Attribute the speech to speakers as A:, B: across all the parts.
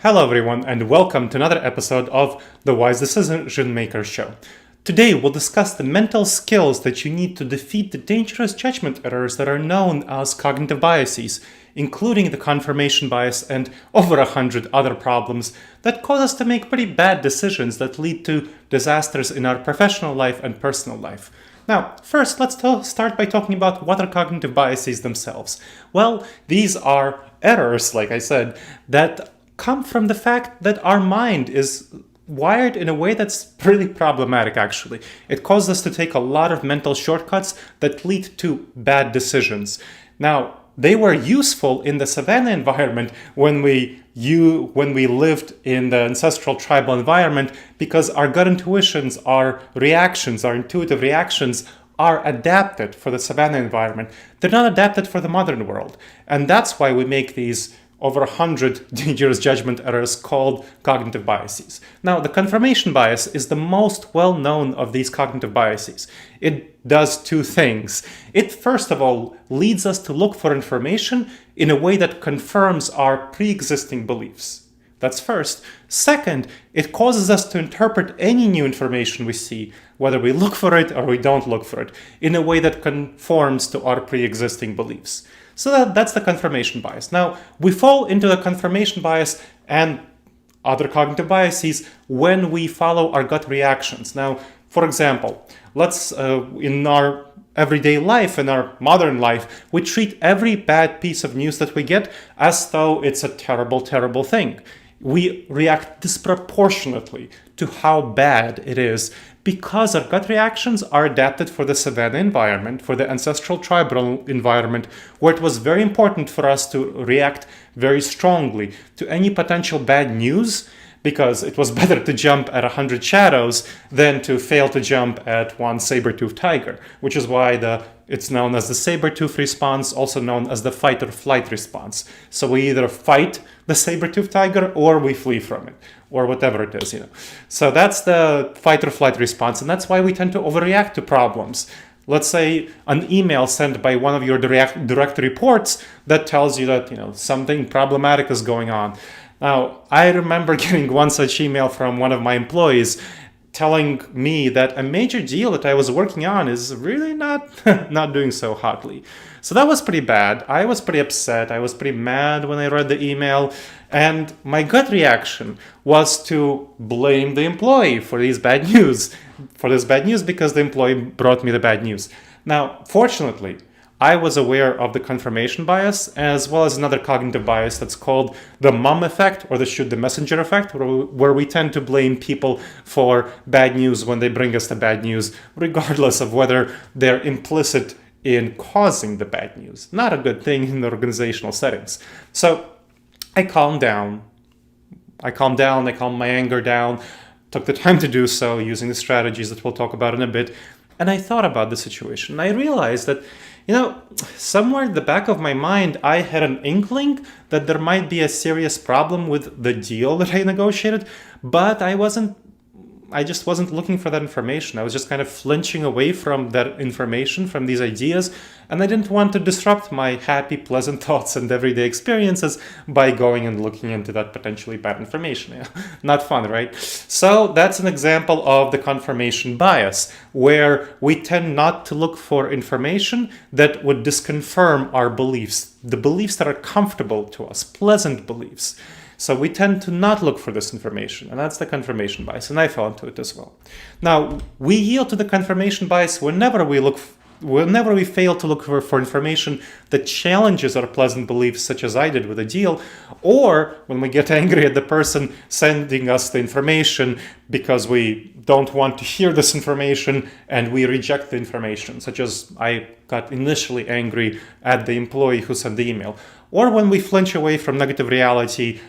A: Hello everyone and welcome to another episode of the Wise Decision Maker Show. Today we'll discuss the mental skills that you need to defeat the dangerous judgment errors that are known as cognitive biases, including the confirmation bias and over 100 other problems that cause us to make pretty bad decisions that lead to disasters in our professional life and personal life. Now, first, let's start by talking about what are cognitive biases themselves. Well, these are errors, like I said, that come from the fact that our mind is wired in a way that's pretty problematic, actually. It causes us to take a lot of mental shortcuts that lead to bad decisions. Now, they were useful in the savanna environment when we lived in the ancestral tribal environment because our gut intuitions, our reactions, our intuitive reactions are adapted for the savanna environment. They're not adapted for the modern world. And that's why we make these over 100 dangerous judgment errors called cognitive biases. Now, the confirmation bias is the most well-known of these cognitive biases. It does two things. It, first of all, leads us to look for information in a way that confirms our pre-existing beliefs. That's first. Second, it causes us to interpret any new information we see, whether we look for it or we don't look for it, in a way that conforms to our pre-existing beliefs. So that's the confirmation bias. Now, we fall into the confirmation bias and other cognitive biases when we follow our gut reactions. Now, for example, let's in our everyday life, in our modern life, we treat every bad piece of news that we get as though it's a terrible, terrible thing. We react disproportionately to how bad it is because our gut reactions are adapted for the savanna environment, for the ancestral tribal environment, where it was very important for us to react very strongly to any potential bad news, because it was better to jump at 100 shadows than to fail to jump at one saber-toothed tiger, which is why it's known as the saber-tooth response, also known as the fight or flight response. So we either fight the saber-toothed tiger or we flee from it, or whatever it is, So that's the fight or flight response, and that's why we tend to overreact to problems. Let's say an email sent by one of your direct reports that tells you that something problematic is going on. Now, I remember getting one such email from one of my employees telling me that a major deal that I was working on is really not doing so hotly. So that was pretty bad. I was pretty upset. I was pretty mad when I read the email. And my gut reaction was to blame the employee for this bad news because the employee brought me the bad news. Now, fortunately, I was aware of the confirmation bias as well as another cognitive bias that's called the mom effect or the shoot the messenger effect, where we tend to blame people for bad news when they bring us the bad news, regardless of whether they're implicit in causing the bad news. Not a good thing in the organizational settings. So I calmed down. I calmed my anger down, took the time to do so using the strategies that we'll talk about in a bit. And I thought about the situation. I realized that somewhere in the back of my mind, I had an inkling that there might be a serious problem with the deal that I negotiated, but I just wasn't looking for that information. I was just kind of flinching away from that information, from these ideas, and I didn't want to disrupt my happy, pleasant thoughts and everyday experiences by going and looking into that potentially bad information. Yeah. Not fun, right? So that's an example of the confirmation bias, where we tend not to look for information that would disconfirm our beliefs, the beliefs that are comfortable to us, pleasant beliefs. So we tend to not look for this information, and that's the confirmation bias, and I fell into it as well. Now, we yield to the confirmation bias whenever we fail to look for information that challenges our pleasant beliefs, such as I did with a deal, or when we get angry at the person sending us the information because we don't want to hear this information and we reject the information, such as I got initially angry at the employee who sent the email, or when we flinch away from negative reality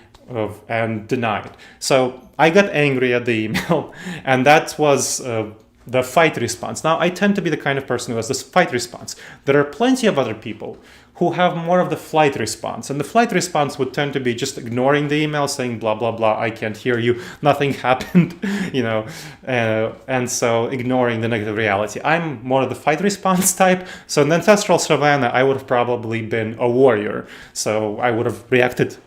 A: and deny it. So I got angry at the email, and that was the fight response. Now, I tend to be the kind of person who has this fight response. There are plenty of other people who have more of the flight response. And the flight response would tend to be just ignoring the email, saying, blah, blah, blah, I can't hear you, nothing happened, and so ignoring the negative reality. I'm more of the fight response type. So in the ancestral savannah, I would have probably been a warrior. So I would have reacted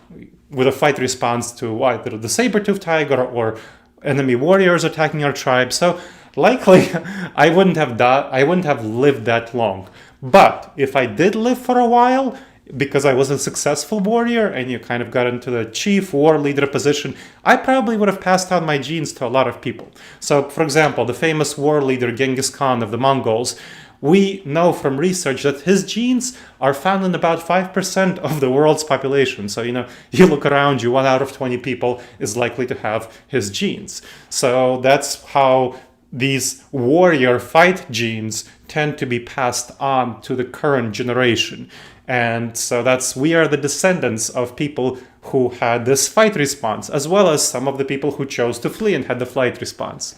A: with a fight response to either the saber-toothed tiger or enemy warriors attacking our tribe. So likely I wouldn't have lived that long. But if I did live for a while, because I was a successful warrior and you kind of got into the chief war leader position, I probably would have passed on my genes to a lot of people. So, for example, the famous war leader Genghis Khan of the Mongols, we know from research that his genes are found in about 5% of the world's population. So, you look around you, 1 out of 20 people is likely to have his genes. So that's how these warrior fight genes tend to be passed on to the current generation. And so we are the descendants of people who had this fight response, as well as some of the people who chose to flee and had the flight response.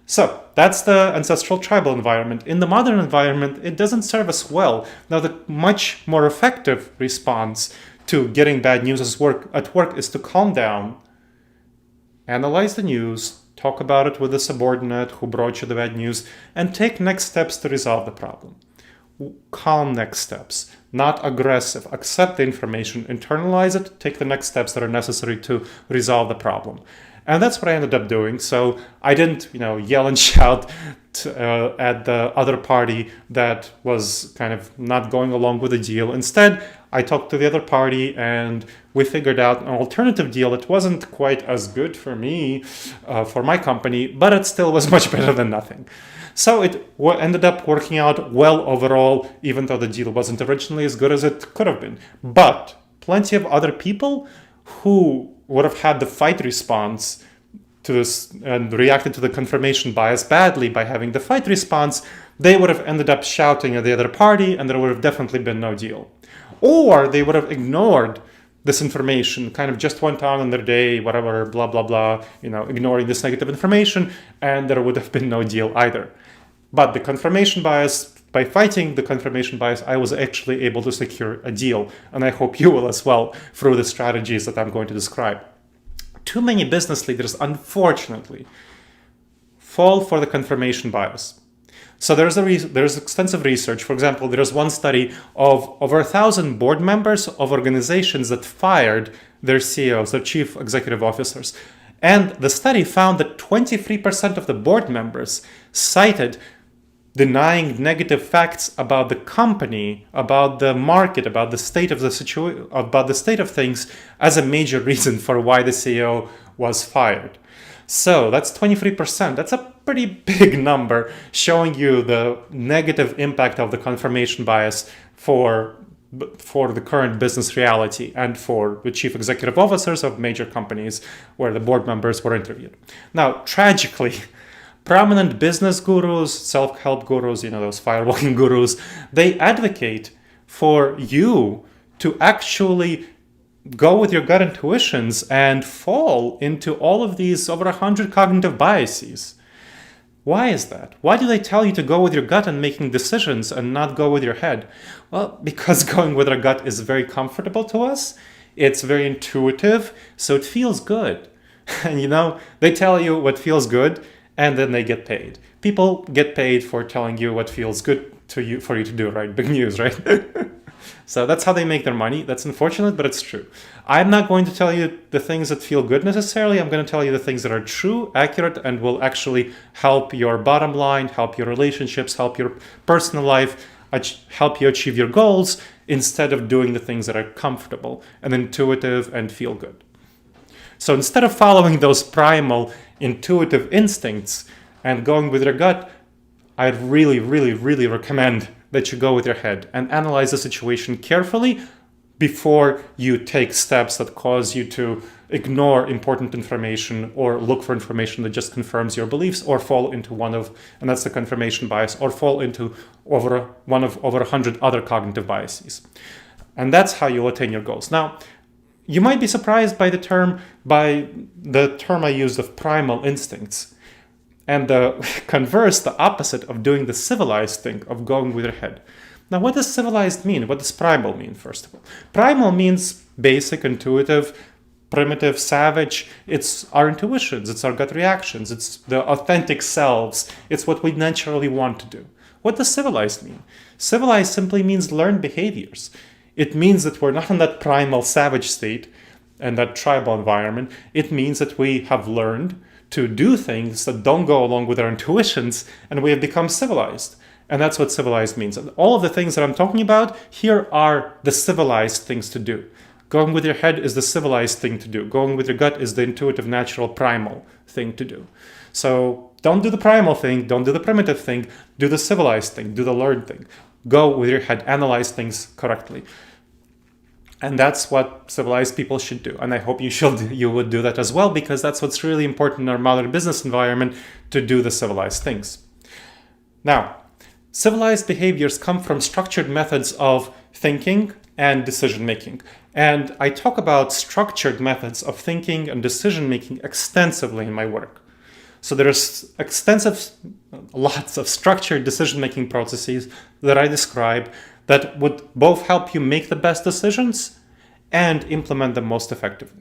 A: So that's the ancestral tribal environment. In the modern environment, it doesn't serve us well. Now, the much more effective response to getting bad news at work is to calm down, analyze the news, talk about it with a subordinate who brought you the bad news, and take next steps to resolve the problem. Calm next steps, not aggressive. Accept the information, internalize it, take the next steps that are necessary to resolve the problem. And that's what I ended up doing. So I didn't, yell and shout at the other party that was kind of not going along with the deal. Instead, I talked to the other party and we figured out an alternative deal. It wasn't quite as good for me, for my company, but it still was much better than nothing. So it ended up working out well overall, even though the deal wasn't originally as good as it could have been. But plenty of other people who would have had the fight response to this and reacted to the confirmation bias badly by having the fight response, they would have ended up shouting at the other party and there would have definitely been no deal. Or they would have ignored this information, kind of just went on in their day, whatever, blah, blah, blah, ignoring this negative information, and there would have been no deal either. But the confirmation bias, by fighting the confirmation bias, I was actually able to secure a deal. And I hope you will as well through the strategies that I'm going to describe. Too many business leaders, unfortunately, fall for the confirmation bias. So there's extensive research. For example, there's one study of over 1,000 board members of organizations that fired their CEOs, their chief executive officers. And the study found that 23% of the board members cited denying negative facts about the company, about the market, about the state of the about the state of things as a major reason for why the CEO was fired. So that's 23%. That's a pretty big number, showing you the negative impact of the confirmation bias for the current business reality and for the chief executive officers of major companies where the board members were interviewed. Now, tragically, prominent business gurus, self-help gurus, those firewalking gurus, they advocate for you to actually go with your gut intuitions and fall into all of these over 100 cognitive biases. Why is that? Why do they tell you to go with your gut and making decisions and not go with your head? Well, because going with our gut is very comfortable to us. It's very intuitive, so it feels good. And they tell you what feels good, and then they get paid. People get paid for telling you what feels good to you for you to do, right? Big news, right? So that's how they make their money. That's unfortunate, but it's true. I'm not going to tell you the things that feel good necessarily. I'm going to tell you the things that are true, accurate, and will actually help your bottom line, help your relationships, help your personal life, help you achieve your goals, instead of doing the things that are comfortable and intuitive and feel good. So instead of following those primal intuitive instincts and going with your gut, I'd really, really, really recommend that you go with your head and analyze the situation carefully before you take steps that cause you to ignore important information or look for information that just confirms your beliefs, or fall into and that's the confirmation bias, or fall into over 100 other cognitive biases. And that's how you'll attain your goals. Now, you might be surprised by the term I used of primal instincts. And the converse, the opposite of doing the civilized thing, of going with your head. Now, what does civilized mean? What does primal mean, first of all? Primal means basic, intuitive, primitive, savage. It's our intuitions, it's our gut reactions, it's the authentic selves, it's what we naturally want to do. What does civilized mean? Civilized simply means learned behaviors. It means that we're not in that primal savage state, and that tribal environment, it means that we have learned to do things that don't go along with our intuitions, and we have become civilized. And that's what civilized means. And all of the things that I'm talking about here are the civilized things to do. Going with your head is the civilized thing to do. Going with your gut is the intuitive, natural, primal thing to do. So don't do the primal thing, don't do the primitive thing, do the civilized thing, do the learned thing. Go with your head, analyze things correctly. And that's what civilized people should do. And I hope you would do that as well, because that's what's really important in our modern business environment, to do the civilized things. Now, civilized behaviors come from structured methods of thinking and decision making. And I talk about structured methods of thinking and decision making extensively in my work. So there's lots of structured decision making processes that I describe that would both help you make the best decisions and implement them most effectively.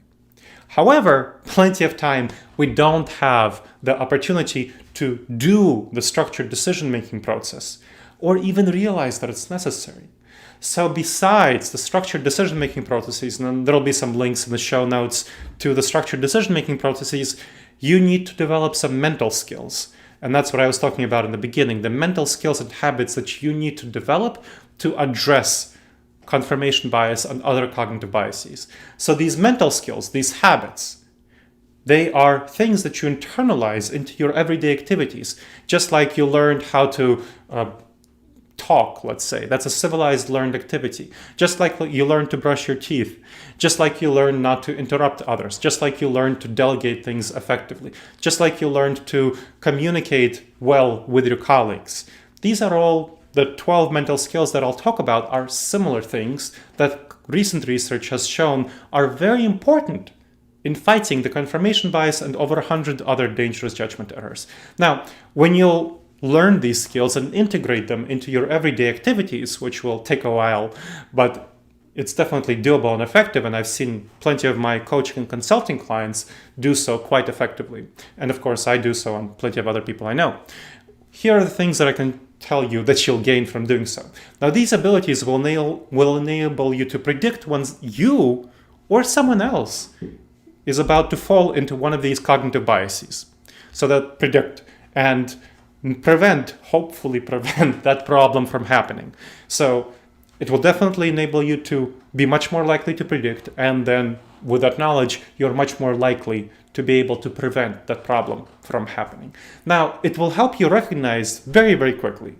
A: However, plenty of time we don't have the opportunity to do the structured decision-making process or even realize that it's necessary. So besides the structured decision-making processes, and there'll be some links in the show notes to the structured decision-making processes, you need to develop some mental skills. And that's what I was talking about in the beginning, the mental skills and habits that you need to develop to address confirmation bias and other cognitive biases. So these mental skills, these habits, they are things that you internalize into your everyday activities. Just like you learned how to talk, let's say. That's a civilized learned activity. Just like you learn to brush your teeth. Just like you learn not to interrupt others. Just like you learn to delegate things effectively. Just like you learned to communicate well with your colleagues. These are all the 12 mental skills that I'll talk about are similar things that recent research has shown are very important in fighting the confirmation bias and over 100 other dangerous judgment errors. Now, when you'll learn these skills and integrate them into your everyday activities, which will take a while, but it's definitely doable and effective, and I've seen plenty of my coaching and consulting clients do so quite effectively. And of course, I do so, and plenty of other people I know. Here are the things that I can tell you that you'll gain from doing so. Now, these abilities will enable you to predict when you or someone else is about to fall into one of these cognitive biases. So that predict and hopefully prevent that problem from happening. So it will definitely enable you to be much more likely to predict, and then with that knowledge, you're much more likely to be able to prevent that problem from happening. Now, it will help you recognize very, very quickly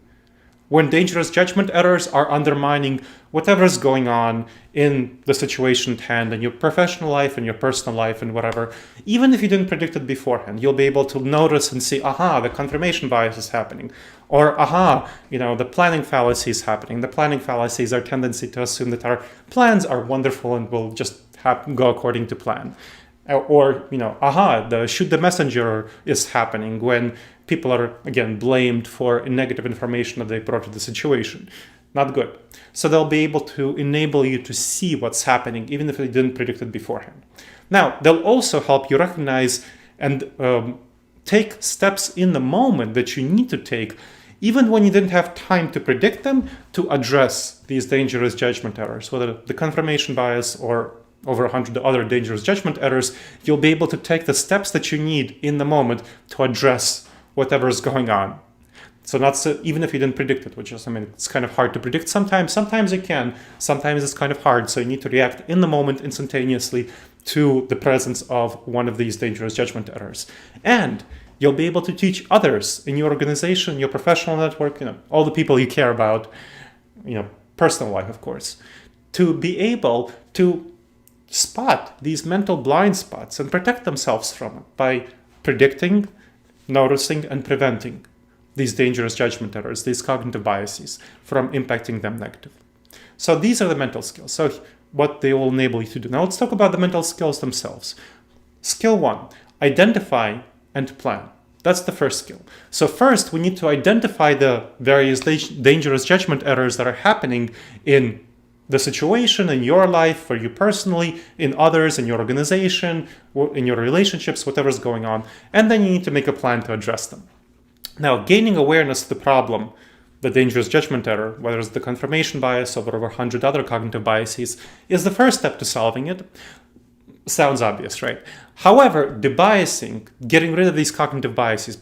A: when dangerous judgment errors are undermining whatever is going on in the situation at hand in your professional life and your personal life and whatever. Even if you didn't predict it beforehand, you'll be able to notice and see, aha, the confirmation bias is happening. Or, aha, the planning fallacy is happening. The planning fallacy is our tendency to assume that our plans are wonderful and will just go according to plan. Or, aha, the shoot the messenger is happening when people are, again, blamed for negative information that they brought to the situation. Not good. So they'll be able to enable you to see what's happening, even if they didn't predict it beforehand. Now, they'll also help you recognize and take steps in the moment that you need to take, even when you didn't have time to predict them, to address these dangerous judgment errors, whether the confirmation bias or over 100 other dangerous judgment errors. You'll be able to take the steps that you need in the moment to address whatever is going on. So even if you didn't predict it, which is, it's kind of hard to predict sometimes. Sometimes you can. Sometimes it's kind of hard. So you need to react in the moment instantaneously to the presence of one of these dangerous judgment errors. And you'll be able to teach others in your organization, your professional network, all the people you care about, personal life, of course, to be able to spot these mental blind spots and protect themselves from it by predicting, noticing, and preventing these dangerous judgment errors, these cognitive biases, from impacting them negatively. So these are the mental skills. So what they will enable you to do. Now let's talk about the mental skills themselves. Skill 1, identify and plan. That's the first skill. So first, we need to identify the various dangerous judgment errors that are happening in the situation, in your life, for you personally, in others, in your organization, in your relationships, whatever's going on. And then you need to make a plan to address them. Now, gaining awareness of the problem, the dangerous judgment error, whether it's the confirmation bias or over 100 other cognitive biases, is the first step to solving it. Sounds obvious, right? However, debiasing, getting rid of these cognitive biases,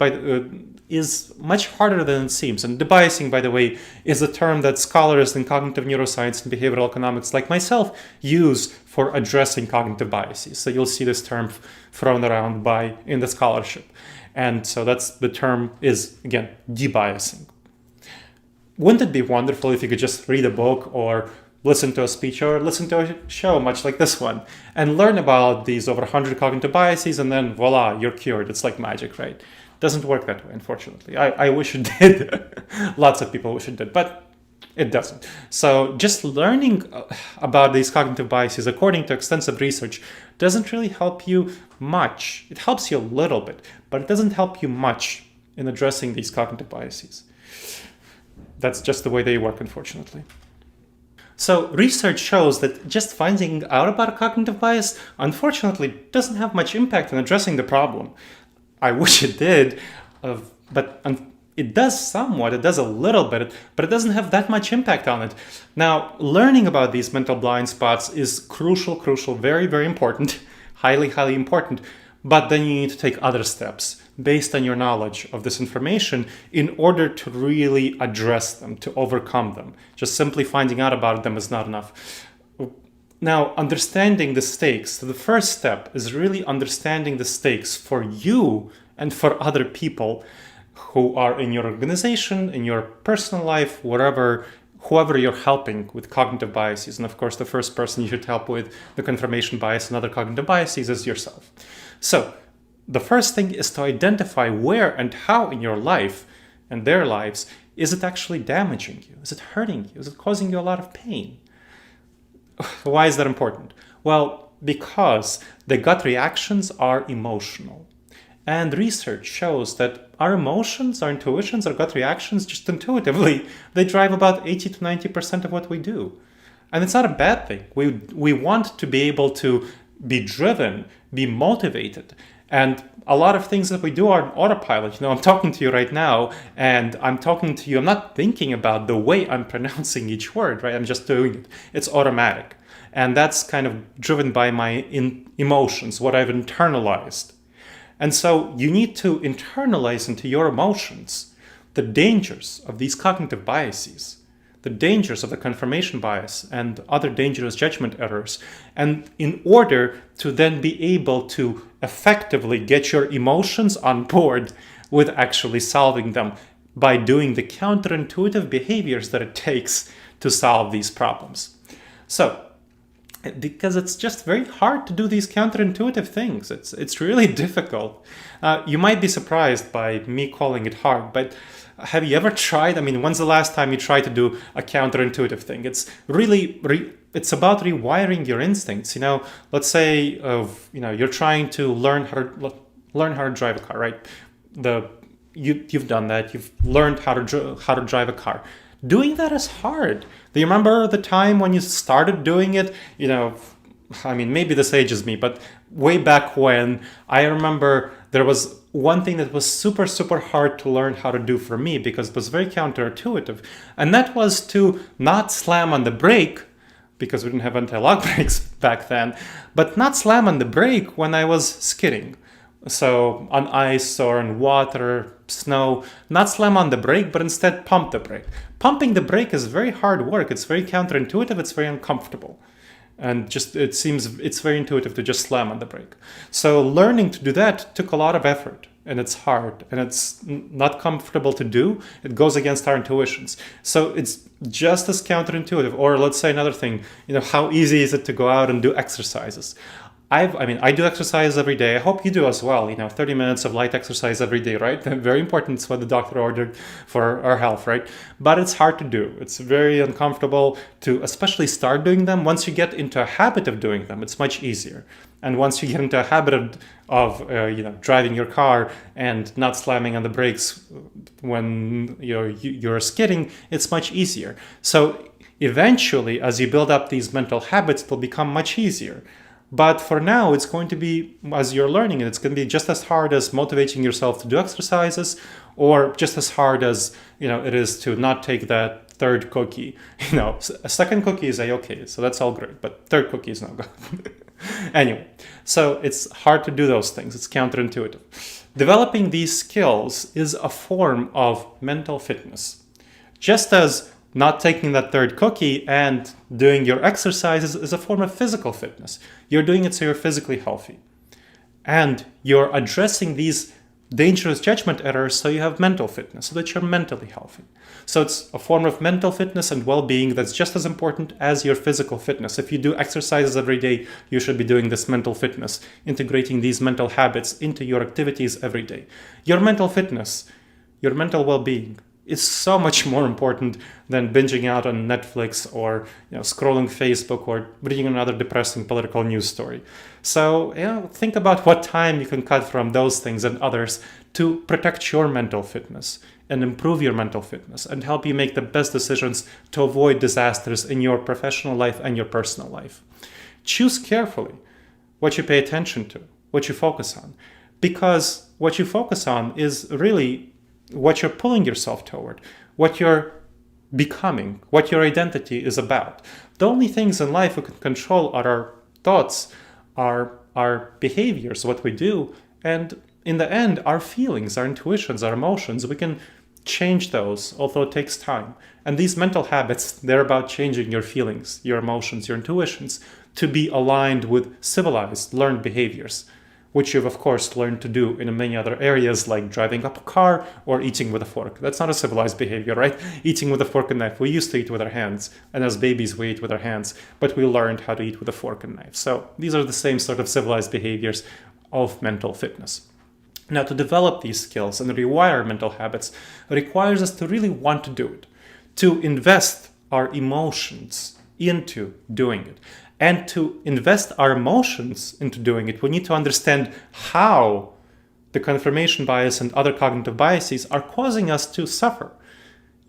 A: is much harder than it seems. And debiasing, by the way, is a term that scholars in cognitive neuroscience and behavioral economics like myself use for addressing cognitive biases. So you'll see this term thrown around in the scholarship. And so that's the term is, again, debiasing. Wouldn't it be wonderful if you could just read a book or listen to a speech or listen to a show much like this one and learn about these over 100 cognitive biases, and then voila, you're cured. It's like magic, right? Doesn't work that way, unfortunately. I wish it did. Lots of people wish it did, but it doesn't. So just learning about these cognitive biases, according to extensive research, doesn't really help you much. It helps you a little bit, but it doesn't help you much in addressing these cognitive biases. That's just the way they work, unfortunately. So research shows that just finding out about a cognitive bias, unfortunately, doesn't have much impact on addressing the problem. I wish it did, but it does somewhat, it does a little bit, but it doesn't have that much impact on it. Now, learning about these mental blind spots is crucial, very, very important, highly important, but then you need to take other steps based on your knowledge of this information in order to really address them, to overcome them. Just simply finding out about them is not enough. Now, understanding the stakes. So the first step is really understanding the stakes for you and for other people who are in your organization, in your personal life, whoever you're helping with cognitive biases. And of course, the first person you should help with the confirmation bias and other cognitive biases is yourself. So the first thing is to identify where and how in your life and their lives is it actually damaging you? Is it hurting you? Is it causing you a lot of pain? Why is that important? Well, because the gut reactions are emotional. And research shows that our emotions, our intuitions, our gut reactions, just intuitively, they drive about 80 to 90% of what we do. And it's not a bad thing. We want to be able to be driven, be motivated. And a lot of things that we do are on autopilot. I'm talking to you right now, and I'm talking to you. I'm not thinking about the way I'm pronouncing each word, right? I'm just doing it. It's automatic. And that's kind of driven by my emotions, what I've internalized. And so you need to internalize into your emotions the dangers of these cognitive biases, the dangers of the confirmation bias and other dangerous judgment errors. And in order to then be able to effectively get your emotions on board with actually solving them by doing the counterintuitive behaviors that it takes to solve these problems. So, because it's just very hard to do these counterintuitive things. It's really difficult. You might be surprised by me calling it hard, but have you ever tried? When's the last time you tried to do a counterintuitive thing? It's really, it's about rewiring your instincts. Let's say you're trying to learn how to drive a car, right? You've done that. You've learned how to drive a car. Doing that is hard. Do you remember the time when you started doing it? Maybe this ages me, but way back when, I remember there was one thing that was super, super hard to learn how to do for me because it was very counterintuitive. And that was to not slam on the brake, because we didn't have anti-lock brakes back then, but not slam on the brake when I was skidding. So on ice or in water, snow, not slam on the brake, but instead pump the brake. Pumping the brake is very hard work. It's very counterintuitive. It's very uncomfortable. And it seems it's very intuitive to just slam on the brake. So learning to do that took a lot of effort, and it's hard, and it's not comfortable to do. It goes against our intuitions. So it's just as counterintuitive. Or let's say another thing, how easy is it to go out and do exercises? I do exercise every day. I hope you do as well. 30 minutes of light exercise every day, right? Very important. It's what the doctor ordered for our health, right? But it's hard to do. It's very uncomfortable to especially start doing them. Once you get into a habit of doing them, it's much easier. And once you get into a habit of driving your car and not slamming on the brakes when you're skidding, it's much easier. So eventually, as you build up these mental habits, it will become much easier. But for now, it's going to be, as you're learning it, it's going to be just as hard as motivating yourself to do exercises, or just as hard as it is to not take that third cookie. A second cookie is okay, so that's all great, but third cookie is not good. Anyway, so it's hard to do those things. It's counterintuitive. Developing these skills is a form of mental fitness. Just as not taking that third cookie and doing your exercises is a form of physical fitness. You're doing it so you're physically healthy. And you're addressing these dangerous judgment errors so you have mental fitness, so that you're mentally healthy. So it's a form of mental fitness and well-being that's just as important as your physical fitness. If you do exercises every day, you should be doing this mental fitness, integrating these mental habits into your activities every day. Your mental fitness, your mental well-being is so much more important than binging out on Netflix or scrolling Facebook or reading another depressing political news story. So think about what time you can cut from those things and others to protect your mental fitness and improve your mental fitness and help you make the best decisions to avoid disasters in your professional life and your personal life. Choose carefully what you pay attention to, what you focus on, because what you focus on is really what you're pulling yourself toward, what you're becoming, what your identity is about. The only things in life we can control are our thoughts, our behaviors, what we do, and in the end, our feelings, our intuitions, our emotions. We can change those, although it takes time. And these mental habits, they're about changing your feelings, your emotions, your intuitions to be aligned with civilized, learned behaviors, which you've of course learned to do in many other areas like driving up a car or eating with a fork. That's not a civilized behavior, right? Eating with a fork and knife. We used to eat with our hands, and as babies we eat with our hands, but we learned how to eat with a fork and knife. So these are the same sort of civilized behaviors of mental fitness. Now, to develop these skills and rewire mental habits requires us to really want to do it, to invest our emotions into doing it. And to invest our emotions into doing it, we need to understand how the confirmation bias and other cognitive biases are causing us to suffer.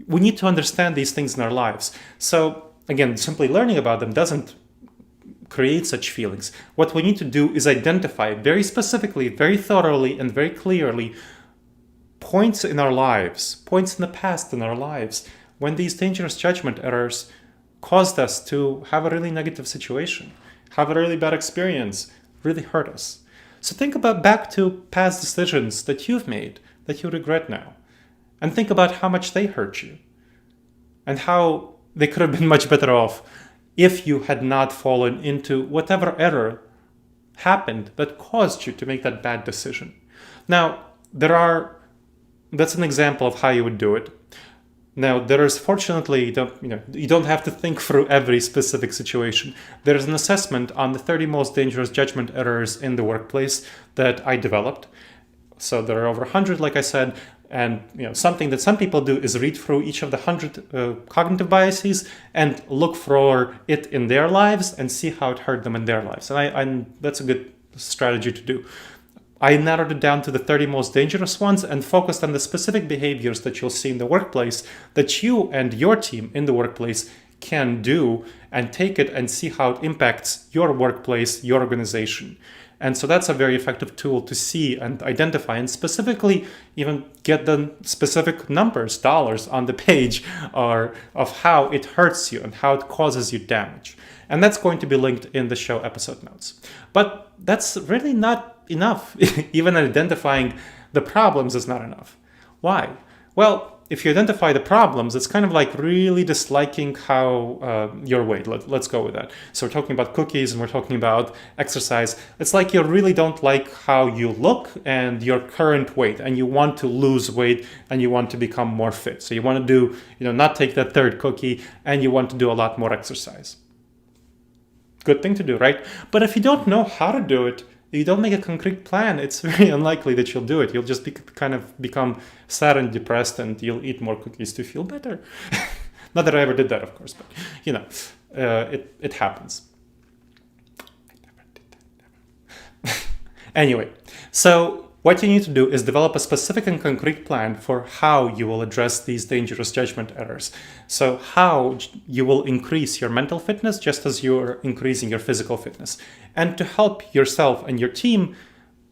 A: We need to understand these things in our lives. So again, simply learning about them doesn't create such feelings. What we need to do is identify very specifically, very thoroughly, and very clearly points in our lives, points in the past in our lives, when these dangerous judgment errors caused us to have a really negative situation, have a really bad experience, really hurt us. So think about back to past decisions that you've made that you regret now, and think about how much they hurt you and how they could have been much better off if you had not fallen into whatever error happened that caused you to make that bad decision. Now, that's an example of how you would do it. Now, there is fortunately, you don't have to think through every specific situation. There is an assessment on the 30 most dangerous judgment errors in the workplace that I developed. So there are over 100, like I said, and something that some people do is read through each of the 100 cognitive biases and look for it in their lives and see how it hurt them in their lives. And that's a good strategy to do. I narrowed it down to the 30 most dangerous ones and focused on the specific behaviors that you'll see in the workplace that you and your team in the workplace can do and take it and see how it impacts your workplace, your organization. And so that's a very effective tool to see and identify and specifically even get the specific numbers, dollars on the page of how it hurts you and how it causes you damage. And that's going to be linked in the show episode notes. But that's really not enough. Even identifying the problems is not enough. Why? Well, if you identify the problems, it's kind of like really disliking how your weight. Let's go with that. So we're talking about cookies and we're talking about exercise. It's like you really don't like how you look and your current weight, and you want to lose weight and you want to become more fit. So you want to do, not take that third cookie, and you want to do a lot more exercise. Good thing to do, right? But if you don't know how to do it, you don't make a concrete plan, it's very unlikely that you'll do it. You'll just become sad and depressed, and you'll eat more cookies to feel better. Not that I ever did that, of course, but it happens. Anyway, so what you need to do is develop a specific and concrete plan for how you will address these dangerous judgment errors. So how you will increase your mental fitness just as you're increasing your physical fitness. And to help yourself and your team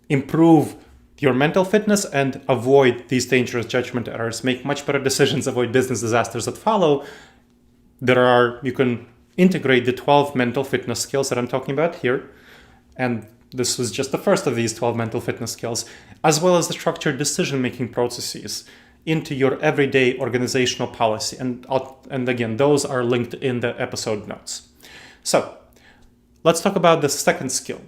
A: improve your mental fitness and avoid these dangerous judgment errors, make much better decisions, avoid business disasters that follow, you can integrate the 12 mental fitness skills that I'm talking about here And this was just the first of these 12 mental fitness skills, as well as the structured decision-making processes into your everyday organizational policy. And again, those are linked in the episode notes. So let's talk about the second skill,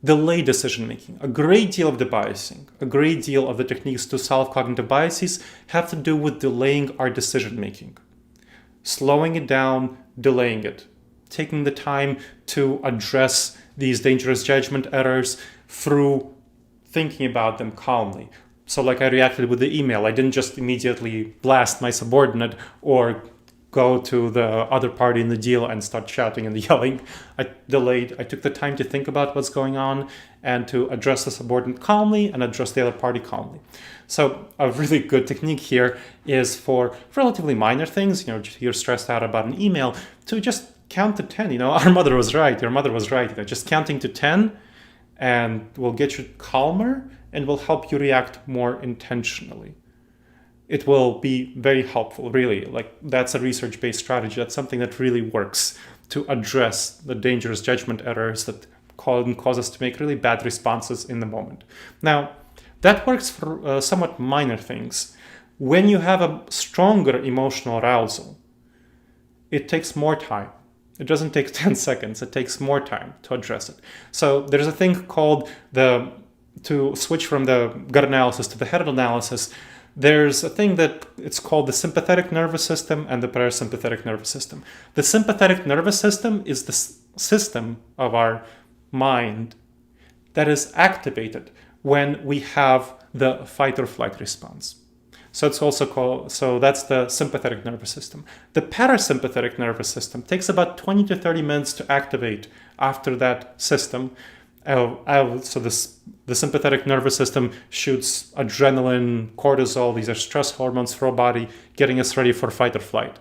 A: delay decision-making. A great deal of the biasing, a great deal of the techniques to solve cognitive biases have to do with delaying our decision-making. Slowing it down, delaying it. Taking the time to address these dangerous judgment errors through thinking about them calmly. So like I reacted with the email, I didn't just immediately blast my subordinate or go to the other party in the deal and start shouting and yelling. I delayed. I took the time to think about what's going on and to address the subordinate calmly and address the other party calmly. So a really good technique here is for relatively minor things, you're stressed out about an email, to just count to 10. Our mother was right. Your mother was right. Just counting to 10 and will get you calmer and will help you react more intentionally. It will be very helpful, really. Like, that's a research-based strategy. That's something that really works to address the dangerous judgment errors that cause us to make really bad responses in the moment. Now, that works for somewhat minor things. When you have a stronger emotional arousal, it takes more time. It doesn't take 10 seconds. It takes more time to address it. So there's a thing called to switch from the gut analysis to the head analysis. There's a thing that it's called the sympathetic nervous system and the parasympathetic nervous system. The sympathetic nervous system is the system of our mind that is activated when we have the fight or flight response. So it's also called, so that's the sympathetic nervous system. The parasympathetic nervous system takes about 20 to 30 minutes to activate after that system. So the sympathetic nervous system shoots adrenaline, cortisol. These are stress hormones for our body, getting us ready for fight or flight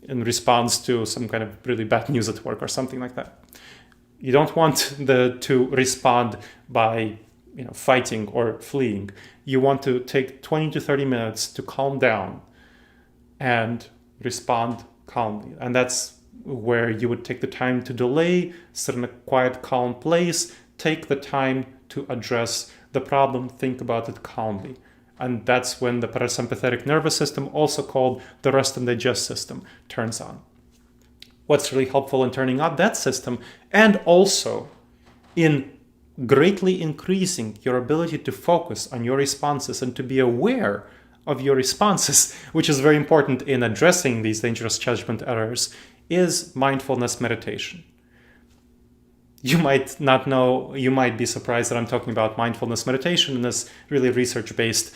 A: in response to some kind of really bad news at work or something like that. You don't want to respond by fighting or fleeing. You want to take 20 to 30 minutes to calm down and respond calmly. And that's where you would take the time to delay, sit in a quiet, calm place, take the time to address the problem, think about it calmly. And that's when the parasympathetic nervous system, also called the rest and digest system, turns on. What's really helpful in turning on that system, and also in greatly increasing your ability to focus on your responses and to be aware of your responses, which is very important in addressing these dangerous judgment errors, is mindfulness meditation. You might not know, you might be surprised that I'm talking about mindfulness meditation in this really research-based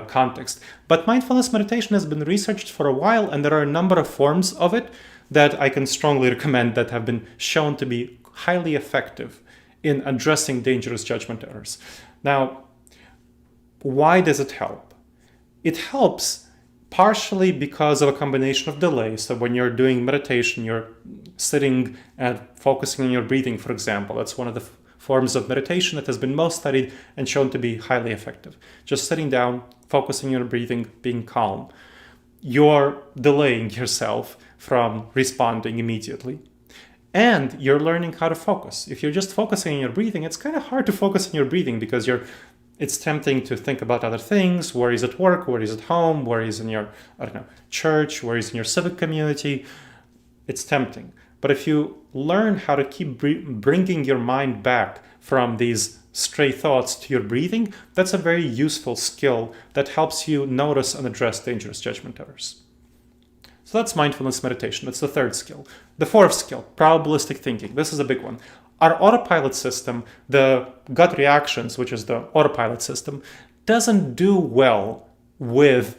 A: context. But mindfulness meditation has been researched for a while, and there are a number of forms of it that I can strongly recommend that have been shown to be highly effective in addressing dangerous judgment errors. Now, why does it help? It helps partially because of a combination of delays. So when you're doing meditation, you're sitting and focusing on your breathing, for example. That's one of the forms of meditation that has been most studied and shown to be highly effective. Just sitting down, focusing on your breathing, being calm. You're delaying yourself from responding immediately. And you're learning how to focus. If you're just focusing on your breathing, it's kind of hard to focus on your breathing because it's tempting to think about other things, worries at work, worries at home, worries in your, church, worries in your civic community. It's tempting. But if you learn how to keep bringing your mind back from these stray thoughts to your breathing, that's a very useful skill that helps you notice and address dangerous judgment errors. So that's mindfulness meditation. That's the third skill. The fourth skill, probabilistic thinking. This is a big one. Our autopilot system, the gut reactions, which is the autopilot system, doesn't do well with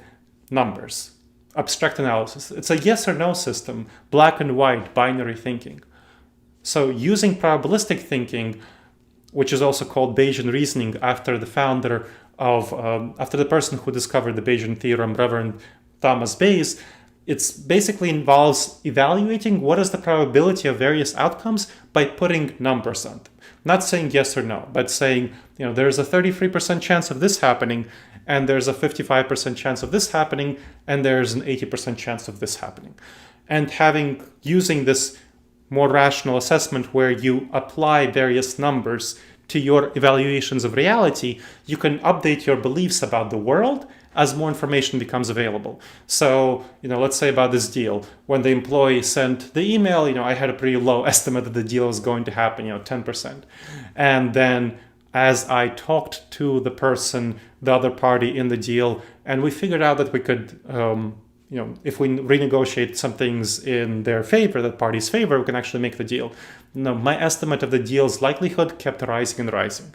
A: numbers, abstract analysis. It's a yes or no system, black and white, binary thinking. So using probabilistic thinking, which is also called Bayesian reasoning after the person who discovered the Bayesian theorem, Reverend Thomas Bayes, it basically involves evaluating what is the probability of various outcomes by putting numbers on them. Not saying yes or no, but saying, there's a 33% chance of this happening, and there's a 55% chance of this happening, and there's an 80% chance of this happening. And using this more rational assessment where you apply various numbers to your evaluations of reality, you can update your beliefs about the world as more information becomes available. So, let's say about this deal, when the employee sent the email, I had a pretty low estimate that the deal was going to happen, 10%. And then as I talked to the person, the other party in the deal, and we figured out that we could, if we renegotiate some things in their favor, that party's favor, we can actually make the deal. My estimate of the deal's likelihood kept rising and rising.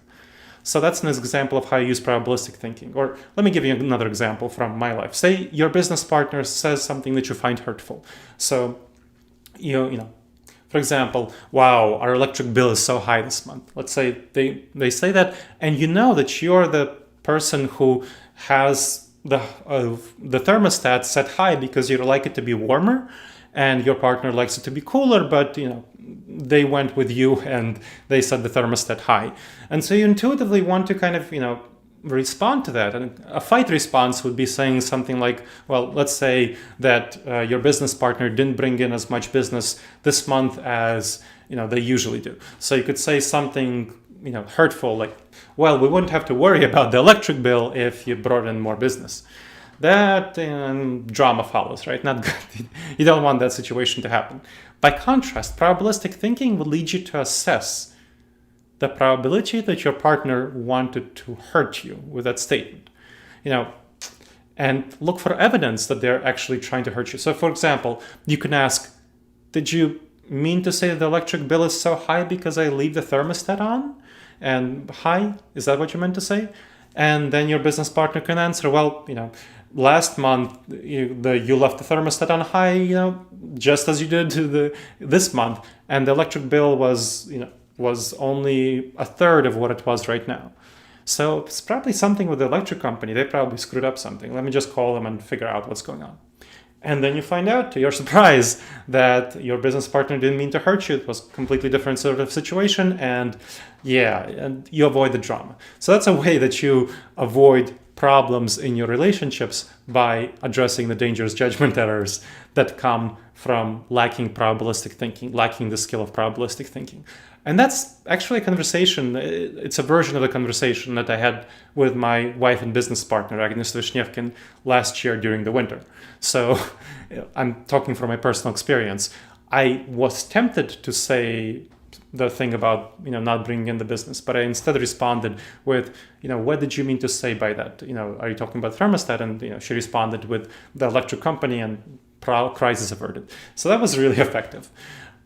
A: So that's an example of how you use probabilistic thinking. Or let me give you another example from my life. Say your business partner says something that you find hurtful. So, for example, wow, our electric bill is so high this month. Let's say they say that, and you know that you're the person who has the thermostat set high because you like it to be warmer, and your partner likes it to be cooler, but they went with you and they set the thermostat high. And so you intuitively want to kind of, respond to that. And a fight response would be saying something like, well, let's say that your business partner didn't bring in as much business this month as, they usually do. So you could say something, hurtful, like, well, we wouldn't have to worry about the electric bill if you brought in more business. That drama follows, right? Not good. You don't want that situation to happen. By contrast, probabilistic thinking will lead you to assess the probability that your partner wanted to hurt you with that statement, and look for evidence that they're actually trying to hurt you. So, for example, you can ask, did you mean to say that the electric bill is so high because I leave the thermostat on? And high, is that what you meant to say? And then your business partner can answer, well, last month you left the thermostat on high, just as you did this month, and the electric bill was only a third of what it was right now. So it's probably something with the electric company. They probably screwed up something. Let me just call them and figure out what's going on. And then you find out, to your surprise, that your business partner didn't mean to hurt you. It was a completely different sort of situation, and you avoid the drama. So that's a way that you avoid problems in your relationships by addressing the dangerous judgment errors that come from lacking probabilistic thinking, lacking the skill of probabilistic thinking. And that's actually a conversation, it's a version of the conversation that I had with my wife and business partner, Agnes Vishnevkin, last year during the winter. So I'm talking from my personal experience. I was tempted to say the thing about not bringing in the business, but I instead responded with, what did you mean to say by that? Are you talking about thermostat? And she responded with the electric company, and crisis averted. So that was really effective.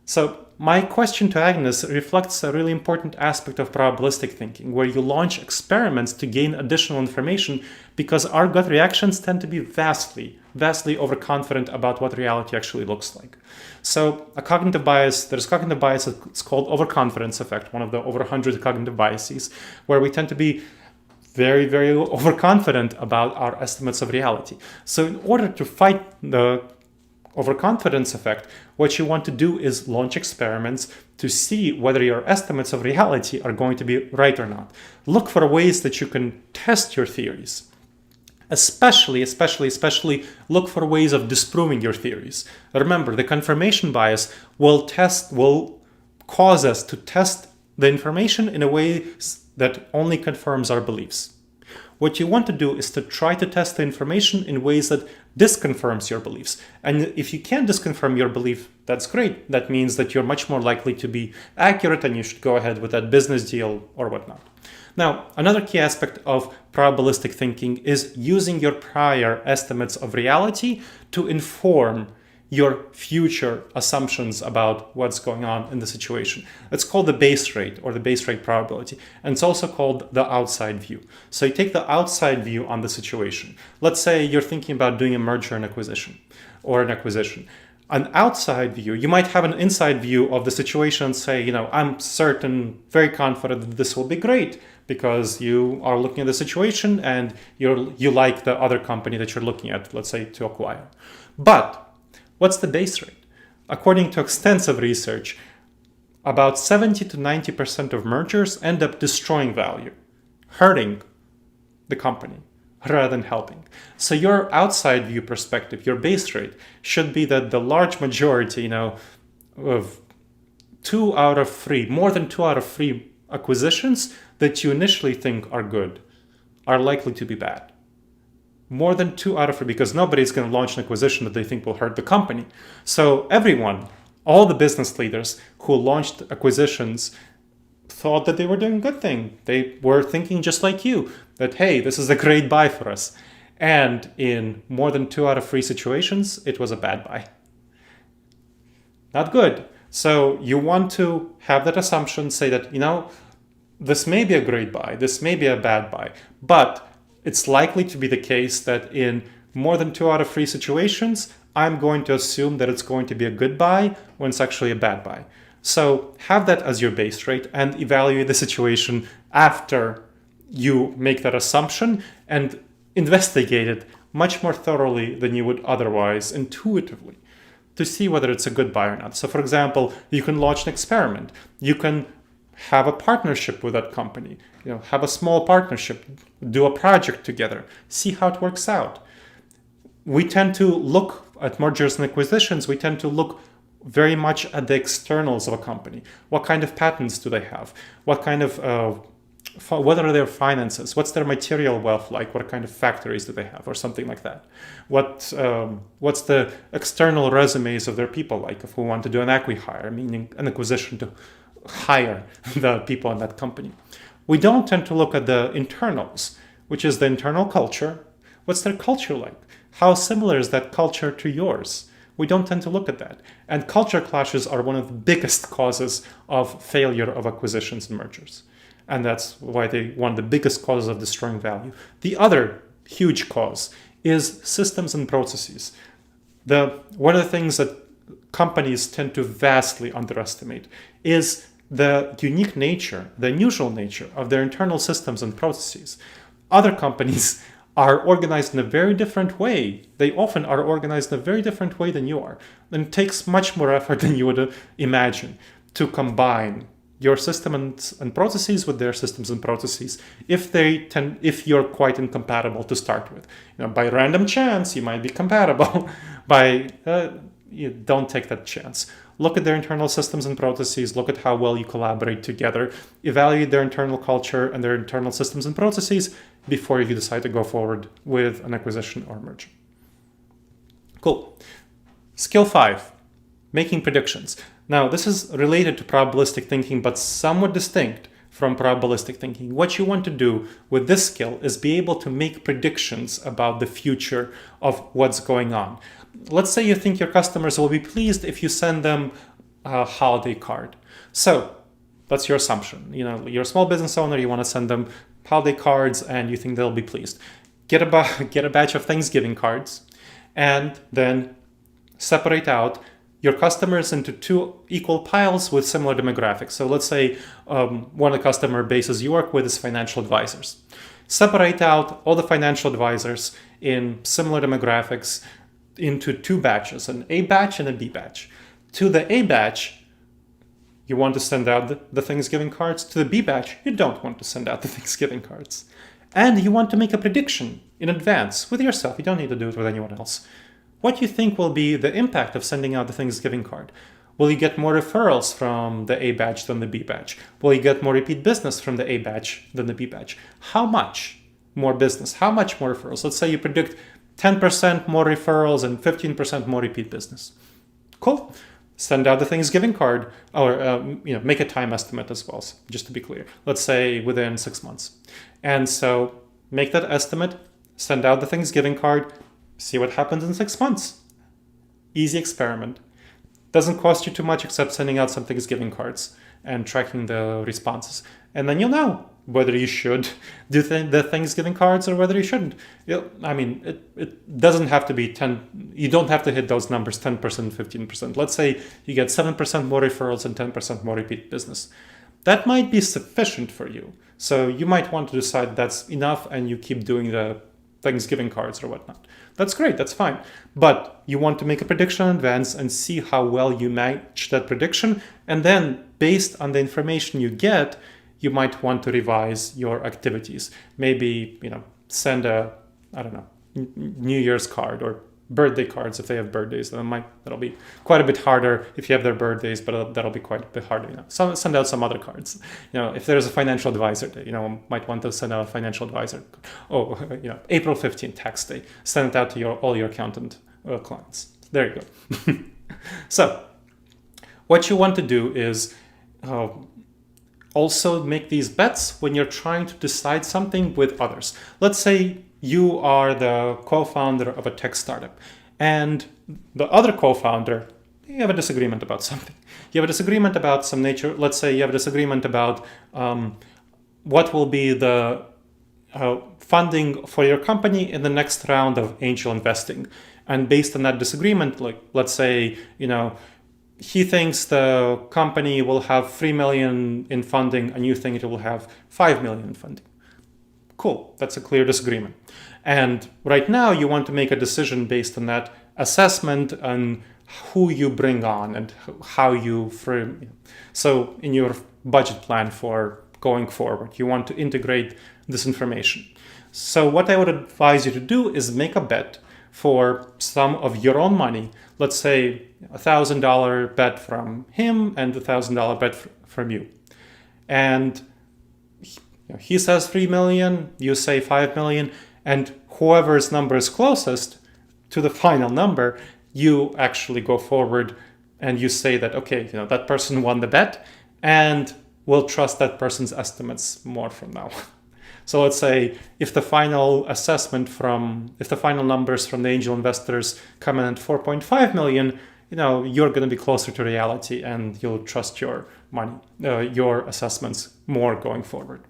A: So my question to Agnes reflects a really important aspect of probabilistic thinking, where you launch experiments to gain additional information, because our gut reactions tend to be vastly overconfident about what reality actually looks like. So there's cognitive bias, it's called overconfidence effect, one of the over 100 cognitive biases, where we tend to be very, very overconfident about our estimates of reality. So in order to fight the overconfidence effect, what you want to do is launch experiments to see whether your estimates of reality are going to be right or not. Look for ways that you can test your theories. Especially look for ways of disproving your theories. Remember, the confirmation bias will cause us to test the information in a way that only confirms our beliefs. What you want to do is to try to test the information in ways that disconfirms your beliefs. And if you can disconfirm your belief, that's great. That means that you're much more likely to be accurate, and you should go ahead with that business deal or whatnot. Now, another key aspect of probabilistic thinking is using your prior estimates of reality to inform your future assumptions about what's going on in the situation. It's called the base rate, or the base rate probability, and it's also called the outside view. So you take the outside view on the situation. Let's say you're thinking about doing a merger and acquisition, or an acquisition. An outside view, you might have an inside view of the situation and say, I'm certain, very confident that this will be great, because you are looking at the situation and you like the other company that you're looking at, let's say, to acquire. But what's the base rate? According to extensive research, about 70 to 90% of mergers end up destroying value, hurting the company rather than helping. So your outside view perspective, your base rate, should be that the large majority, of more than two out of three acquisitions that you initially think are good are likely to be bad. More than 2 out of 3, because nobody's going to launch an acquisition that they think will hurt the company. So everyone, all the business leaders who launched acquisitions thought that they were doing a good thing. They were thinking just like you, that, hey, this is a great buy for us. And in more than 2 out of 3 situations, it was a bad buy. Not good. So you want to have that assumption, say that, this may be a great buy, this may be a bad buy, but it's likely to be the case that in more than 2 out of 3 situations, I'm going to assume that it's going to be a good buy when it's actually a bad buy. So have that as your base rate and evaluate the situation after you make that assumption and investigate it much more thoroughly than you would otherwise intuitively to see whether it's a good buy or not. So for example, you can launch an experiment. You can have a partnership with that company, have a small partnership, do a project together, see how it works out. We tend to look at mergers and acquisitions, we tend to look very much at the externals of a company. What kind of patents do they have? What kind of what are their finances? What's their material wealth like? What kind of factories do they have, or something like that? What's the external resumes of their people like? If we want to do an acqui-hire, meaning an acquisition to hire the people in that company, we don't tend to look at the internals, which is the internal culture. What's their culture like? How similar is that culture to yours? We don't tend to look at that. And culture clashes are one of the biggest causes of failure of acquisitions and mergers. And that's why they're one of the biggest causes of destroying value. The other huge cause is systems and processes. One of the things that companies tend to vastly underestimate is the unique nature, the unusual nature of their internal systems and processes. Other companies are organized in a very different way. They often are organized in a very different way than you are. And it takes much more effort than you would imagine to combine your system and processes with their systems and processes if you're quite incompatible to start with. By random chance, you might be compatible. You don't take that chance. Look at their internal systems and processes, look at how well you collaborate together, evaluate their internal culture and their internal systems and processes before you decide to go forward with an acquisition or merger. Cool. Skill 5, making predictions. Now, this is related to probabilistic thinking, but somewhat distinct from probabilistic thinking. What you want to do with this skill is be able to make predictions about the future of what's going on. Let's say you think your customers will be pleased if you send them a holiday card. So that's your assumption. You're a small business owner, you want to send them holiday cards and you think they'll be pleased. Get a batch of Thanksgiving cards and then separate out your customers into 2 equal piles with similar demographics. So let's say one of the customer bases you work with is financial advisors. Separate out all the financial advisors in similar demographics into 2 batches, an A batch and a B batch. To the A batch, you want to send out the Thanksgiving cards. To the B batch, you don't want to send out the Thanksgiving cards. And you want to make a prediction in advance with yourself. You don't need to do it with anyone else. What do you think will be the impact of sending out the Thanksgiving card? Will you get more referrals from the A batch than the B batch? Will you get more repeat business from the A batch than the B batch? How much more business? How much more referrals? Let's say you predict 10% more referrals and 15% more repeat business. Cool. Send out the Thanksgiving card, or make a time estimate as well, just to be clear. Let's say within 6 months. And so make that estimate, send out the Thanksgiving card, see what happens in 6 months. Easy experiment. Doesn't cost you too much except sending out some Thanksgiving cards and tracking the responses. And then you'll know whether you should do the Thanksgiving cards or whether you shouldn't. It doesn't have to be 10. You don't have to hit those numbers 10%, 15%. Let's say you get 7% more referrals and 10% more repeat business. That might be sufficient for you. So you might want to decide that's enough and you keep doing the Thanksgiving cards or whatnot. That's great, that's fine. But you want to make a prediction in advance and see how well you match that prediction. And then based on the information you get, you might want to revise your activities. Maybe, send a, New Year's card or birthday cards if they have birthdays. That'll be quite a bit harder if you have their birthdays, but that'll be quite a bit harder. So send out some other cards. If there's a financial advisor day, might want to send out a financial advisor. April 15th, tax day. Send it out to all your accountant clients. There you go. So what you want to do is also make these bets when you're trying to decide something with others. Let's say you are the co-founder of a tech startup, and the other co-founder, you have a disagreement about something. You have a disagreement about some nature. Let's say you have a disagreement about what will be the funding for your company in the next round of angel investing. And based on that disagreement, like let's say, he thinks the company will have 3 million in funding and you think it will have 5 million in funding. Cool, that's a clear disagreement. And right now you want to make a decision based on that assessment and who you bring on and how you frame. So in your budget plan for going forward, you want to integrate this information. So what I would advise you to do is make a bet for some of your own money. Let's say $1,000 bet from him and $1,000 bet from you. And he says 3 million, you say 5 million, and whoever's number is closest to the final number, you actually go forward and you say that, okay, that person won the bet and we'll trust that person's estimates more from now on. So let's say if the final numbers from the angel investors come in at 4.5 million, you're going to be closer to reality and you'll trust your money, your assessments more going forward.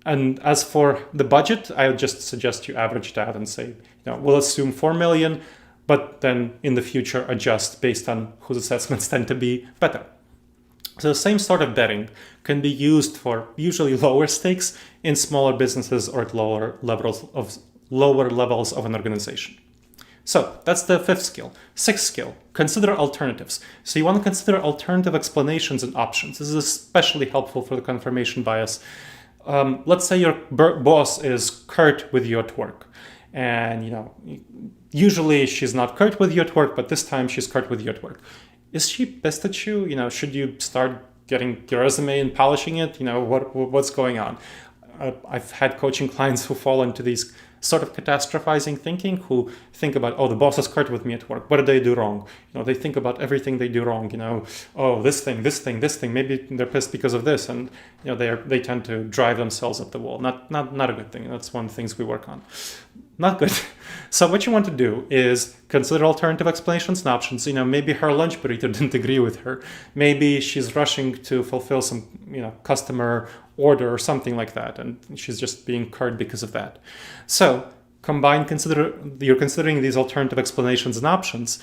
A: And as for the budget, I would just suggest you average it out and say, we'll assume 4 million, but then in the future adjust based on whose assessments tend to be better. So the same sort of betting can be used for usually lower stakes in smaller businesses or at lower levels of an organization. So that's the fifth skill. Sixth skill, consider alternatives. So you want to consider alternative explanations and options. This is especially helpful for the confirmation bias. Let's say your boss is curt with you at work. And, usually she's not curt with you at work, but this time she's curt with you at work. Is she pissed at you? Should you start getting your resume and polishing it? What's going on? I've had coaching clients who fall into these sort of catastrophizing thinking, who think about, the boss is curt with me at work. What did they do wrong? They think about everything they do wrong. This thing. Maybe they're pissed because of this, and they tend to drive themselves up the wall. Not a good thing. That's one of the things we work on. Not good. So what you want to do is consider alternative explanations and options. Maybe her lunch burrito didn't agree with her. Maybe she's rushing to fulfill some, customer order or something like that, and she's just being curt because of that. So you're considering these alternative explanations and options,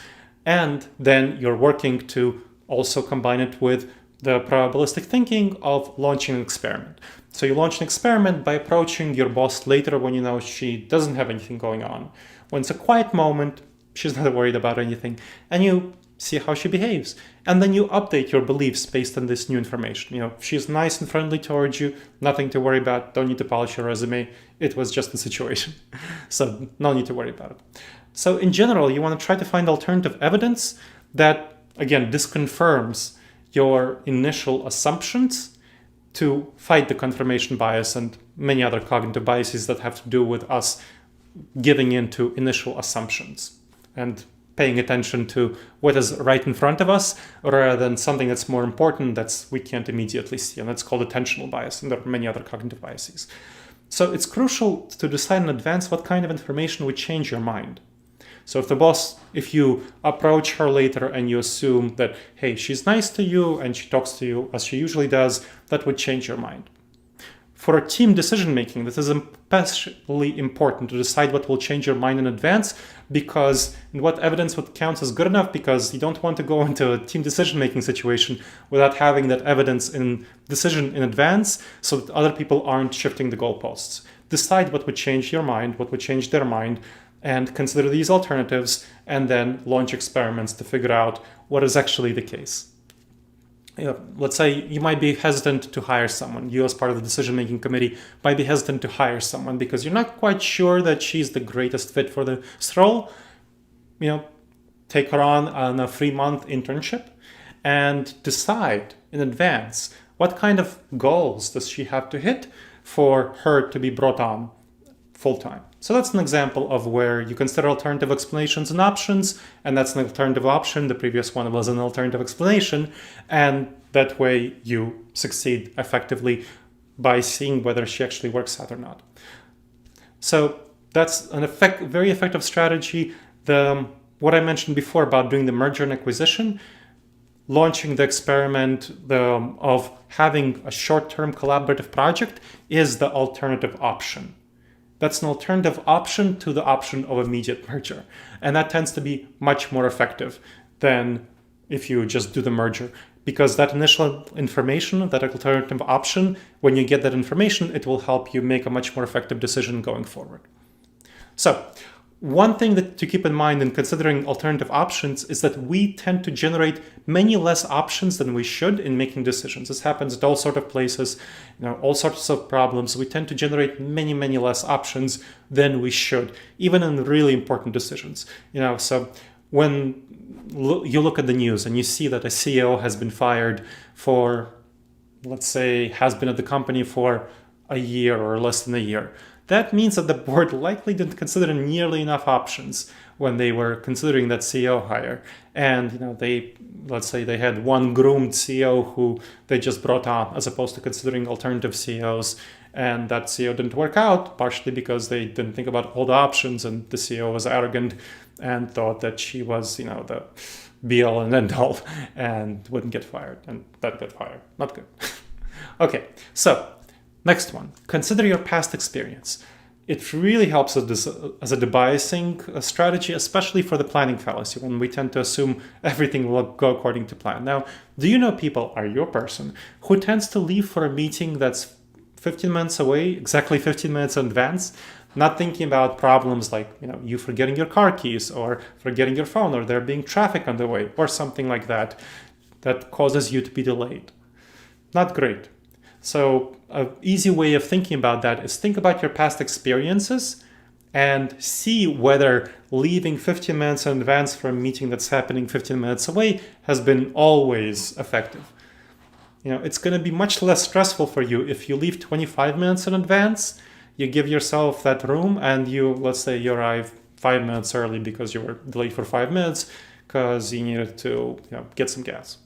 A: and then you're working to also combine it with the probabilistic thinking of launching an experiment. So you launch an experiment by approaching your boss later when she doesn't have anything going on. When it's a quiet moment, she's not worried about anything, and you see how she behaves. And then you update your beliefs based on this new information. She's nice and friendly towards you, nothing to worry about, don't need to polish your resume. It was just a situation. So no need to worry about it. So in general, you want to try to find alternative evidence that, again, disconfirms your initial assumptions to fight the confirmation bias and many other cognitive biases that have to do with us giving into initial assumptions and paying attention to what is right in front of us rather than something that's more important that we can't immediately see. And that's called attentional bias, and there are many other cognitive biases. So it's crucial to decide in advance what kind of information would change your mind. So if you approach her later and you assume that, hey, she's nice to you and she talks to you as she usually does, that would change your mind. For a team decision-making, this is especially important to decide what will change your mind in advance, because what evidence would count as good enough, because you don't want to go into a team decision-making situation without having that evidence in decision in advance so that other people aren't shifting the goalposts. Decide what would change your mind, what would change their mind, and consider these alternatives, and then launch experiments to figure out what is actually the case. Let's say you might be hesitant to hire someone. You, as part of the decision-making committee, might be hesitant to hire someone because you're not quite sure that she's the greatest fit for this role. take her on a 3-month internship and decide in advance what kind of goals does she have to hit for her to be brought on full-time. So that's an example of where you consider alternative explanations and options, and that's an alternative option. The previous one was an alternative explanation, and that way you succeed effectively by seeing whether she actually works out or not. So that's an very effective strategy. What I mentioned before about doing the merger and acquisition, launching the experiment of having a short-term collaborative project is the alternative option. That's an alternative option to the option of immediate merger. And that tends to be much more effective than if you just do the merger. Because that initial information, that alternative option, when you get that information, it will help you make a much more effective decision going forward. So, one thing to keep in mind in considering alternative options is that we tend to generate many less options than we should in making decisions. This happens at all sorts of places, all sorts of problems. We tend to generate many, many less options than we should, even in really important decisions. So when you look at the news and you see that a CEO has been fired for, let's say, has been at the company for a year or less than a year, that means that the board likely didn't consider nearly enough options when they were considering that CEO hire. And let's say they had one groomed CEO who they just brought on, as opposed to considering alternative CEOs. And that CEO didn't work out, partially because they didn't think about all the options, and the CEO was arrogant and thought that she was, the be all and end all, and wouldn't get fired. And that got fired. Not good. Okay, so next one, consider your past experience. It really helps as a debiasing strategy, especially for the planning fallacy, when we tend to assume everything will go according to plan. Now, do you know people, are you a person, who tends to leave for a meeting that's 15 minutes away, exactly 15 minutes in advance, not thinking about problems like, you forgetting your car keys or forgetting your phone or there being traffic on the way or something like that, that causes you to be delayed? Not great. So an easy way of thinking about that is think about your past experiences and see whether leaving 15 minutes in advance for a meeting that's happening 15 minutes away has been always effective. It's going to be much less stressful for you if you leave 25 minutes in advance, you give yourself that room, and let's say you arrive 5 minutes early because you were delayed for 5 minutes because you needed to get some gas.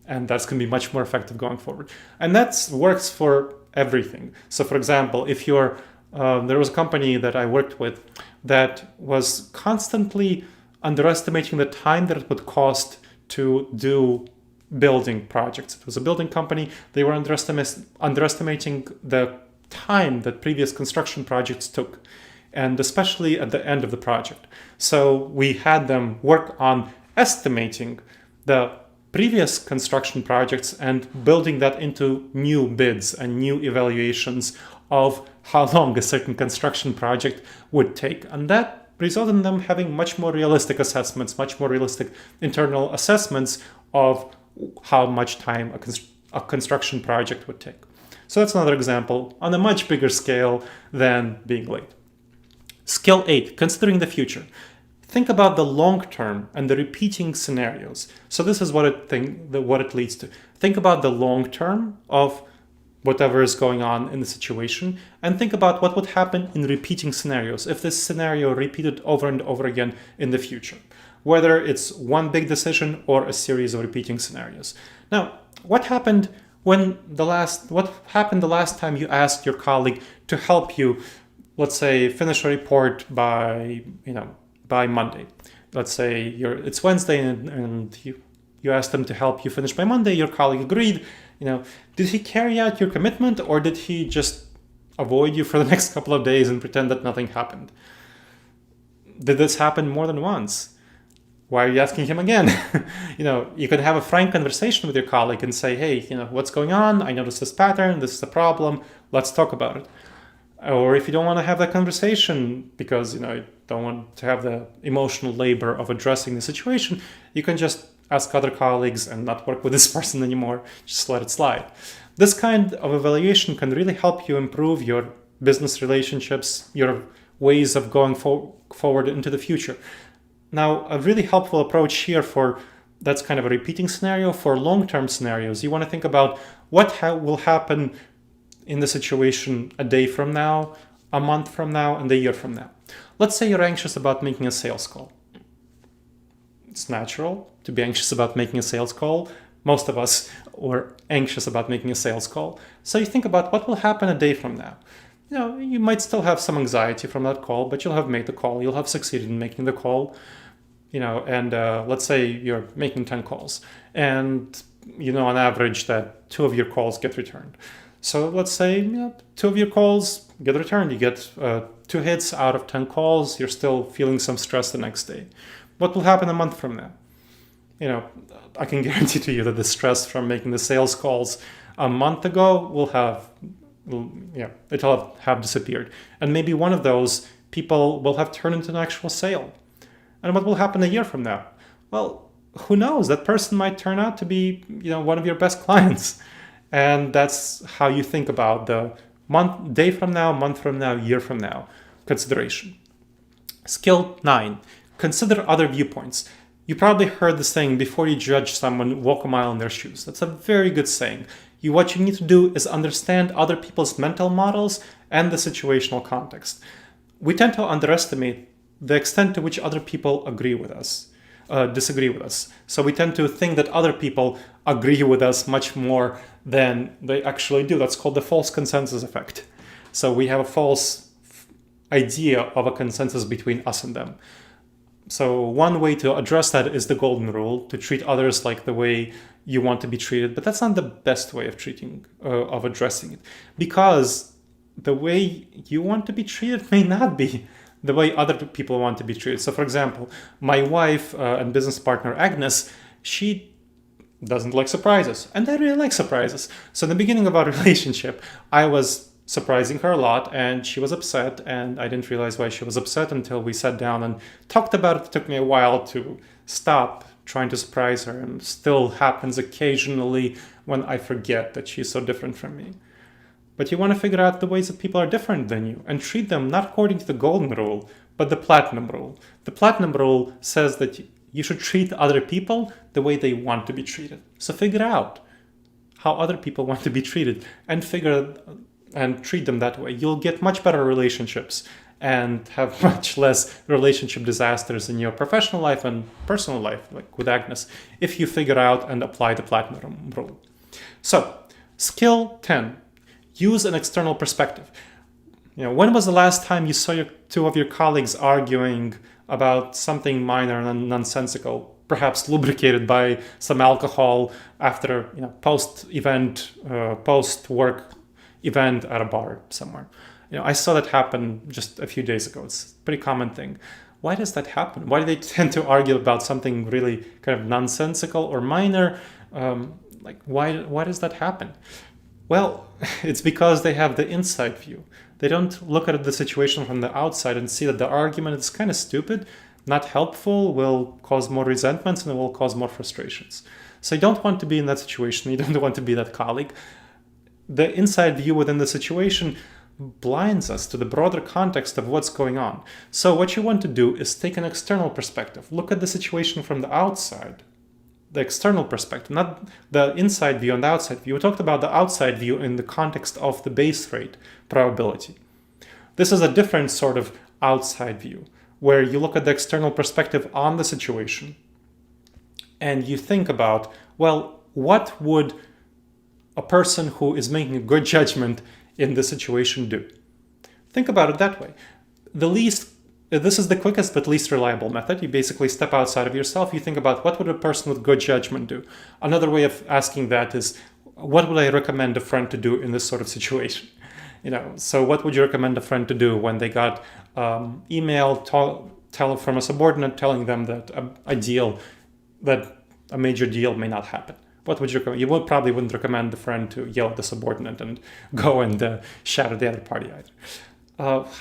A: And that's going to be much more effective going forward. And that works for everything. So for example, if there was a company that I worked with that was constantly underestimating the time that it would cost to do building projects. It was a building company. They were underestimating the time that previous construction projects took, and especially at the end of the project. So we had them work on estimating the previous construction projects and building that into new bids and new evaluations of how long a certain construction project would take. And that resulted in them having much more realistic assessments, much more realistic internal assessments of how much time a construction project would take. So that's another example on a much bigger scale than being late. Skill 8, considering the future. Think about the long term and the repeating scenarios. So this is what it leads to. Think about the long term of whatever is going on in the situation, and think about what would happen in repeating scenarios if this scenario repeated over and over again in the future, whether it's one big decision or a series of repeating scenarios. Now, what happened the last time you asked your colleague to help you, let's say, finish a report by Monday? Let's say it's Wednesday and you asked them to help you finish by Monday. Your colleague agreed. Did he carry out your commitment, or did he just avoid you for the next couple of days and pretend that nothing happened? Did this happen more than once? Why are you asking him again? You could have a frank conversation with your colleague and say, hey, what's going on? I noticed this pattern. This is a problem. Let's talk about it. Or if you don't want to have that conversation because, you don't want to have the emotional labor of addressing the situation, you can just ask other colleagues and not work with this person anymore. Just let it slide. This kind of evaluation can really help you improve your business relationships, your ways of going forward into the future. Now, a really helpful approach here that's kind of a repeating scenario. For long-term scenarios, you want to think about what will happen in the situation a day from now, a month from now, and a year from now. Let's say you're anxious about making a sales call. It's natural to be anxious about making a sales call. Most of us are anxious about making a sales call. So you think about what will happen a day from now. You might still have some anxiety from that call, but you'll have made the call. You'll have succeeded in making the call. And let's say you're making 10 calls, and on average that 2 of your calls get returned. So let's say 2 of your calls get returned. You get 2 hits out of 10 calls. You're still feeling some stress the next day. What will happen a month from now? I can guarantee to you that the stress from making the sales calls a month ago it'll have disappeared. And maybe one of those people will have turned into an actual sale. And what will happen a year from now? Well, who knows? That person might turn out to be, one of your best clients. And that's how you think about the day from now, month from now, year from now consideration. Skill 9, consider other viewpoints. You probably heard the saying, before you judge someone, walk a mile in their shoes. That's a very good saying. What you need to do is understand other people's mental models and the situational context. We tend to underestimate the extent to which other people disagree with us. So we tend to think that other people agree with us much more than they actually do. That's called the false consensus effect. So we have a false idea of a consensus between us and them. So one way to address that is the golden rule, to treat others like the way you want to be treated. But that's not the best way of addressing it, because the way you want to be treated may not be the way other people want to be treated. So for example, my wife and business partner, Agnes, she doesn't like surprises, and I really like surprises. So in the beginning of our relationship, I was surprising her a lot, and she was upset, and I didn't realize why she was upset until we sat down and talked about it. It took me a while to stop trying to surprise her, and still happens occasionally when I forget that she's so different from me. But you want to figure out the ways that people are different than you and treat them not according to the golden rule, but the platinum rule. The platinum rule says that you should treat other people the way they want to be treated. So figure out how other people want to be treated and treat them that way. You'll get much better relationships and have much less relationship disasters in your professional life and personal life, like with Agnes, if you figure out and apply the platinum rule. So, skill 10, use an external perspective. When was the last time you saw 2 of your colleagues arguing about something minor and nonsensical, perhaps lubricated by some alcohol after post-work event at a bar somewhere? I saw that happen just a few days ago. It's a pretty common thing. Why does that happen? Why do they tend to argue about something really kind of nonsensical or minor? Why does that happen? Well, it's because they have the inside view. They don't look at the situation from the outside and see that the argument is kind of stupid, not helpful, will cause more resentments, and it will cause more frustrations. So you don't want to be in that situation. You don't want to be that colleague. The inside view within the situation blinds us to the broader context of what's going on. So what you want to do is take an external perspective. Look at the situation from the outside. The external perspective, not the inside view and the outside view. We talked about the outside view in the context of the base rate probability. This is a different sort of outside view, where you look at the external perspective on the situation and you think about, well, what would a person who is making a good judgment in the situation do? Think about it that way. This is the quickest but least reliable method. You basically step outside of yourself. You think about, what would a person with good judgment do? Another way of asking that is, what would I recommend a friend to do in this sort of situation? So what would you recommend a friend to do when they got email from a subordinate telling them that a major deal may not happen? What would you recommend? You probably wouldn't recommend the friend to yell at the subordinate and go and shout at the other party either.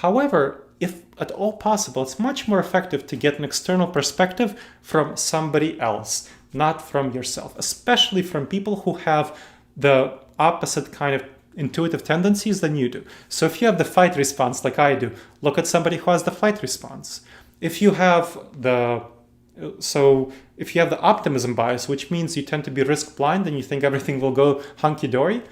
A: However, if at all possible, it's much more effective to get an external perspective from somebody else, not from yourself, especially from people who have the opposite kind of intuitive tendencies than you do. So if you have the fight response like I do, look at somebody who has the flight response. If you have the So if you have the optimism bias, which means you tend to be risk blind and you think everything will go hunky-dory,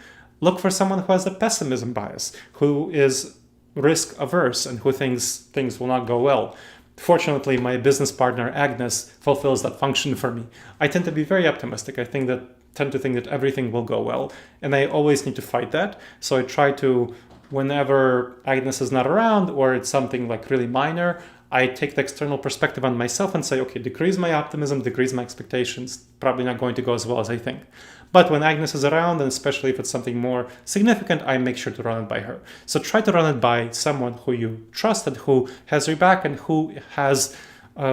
A: look for someone who has a pessimism bias, who is risk averse and who thinks things will not go well. Fortunately, my business partner, Agnes, fulfills that function for me. I tend to be very optimistic. I tend to think that everything will go well, and I always need to fight that. So I try to, whenever Agnes is not around or it's something like really minor, I take the external perspective on myself and say, okay, decrease my optimism, decrease my expectations. Probably not going to go as well as I think. But when Agnes is around, and especially if it's something more significant, I make sure to run it by her. So try to run it by someone who you trust and who has your back and who has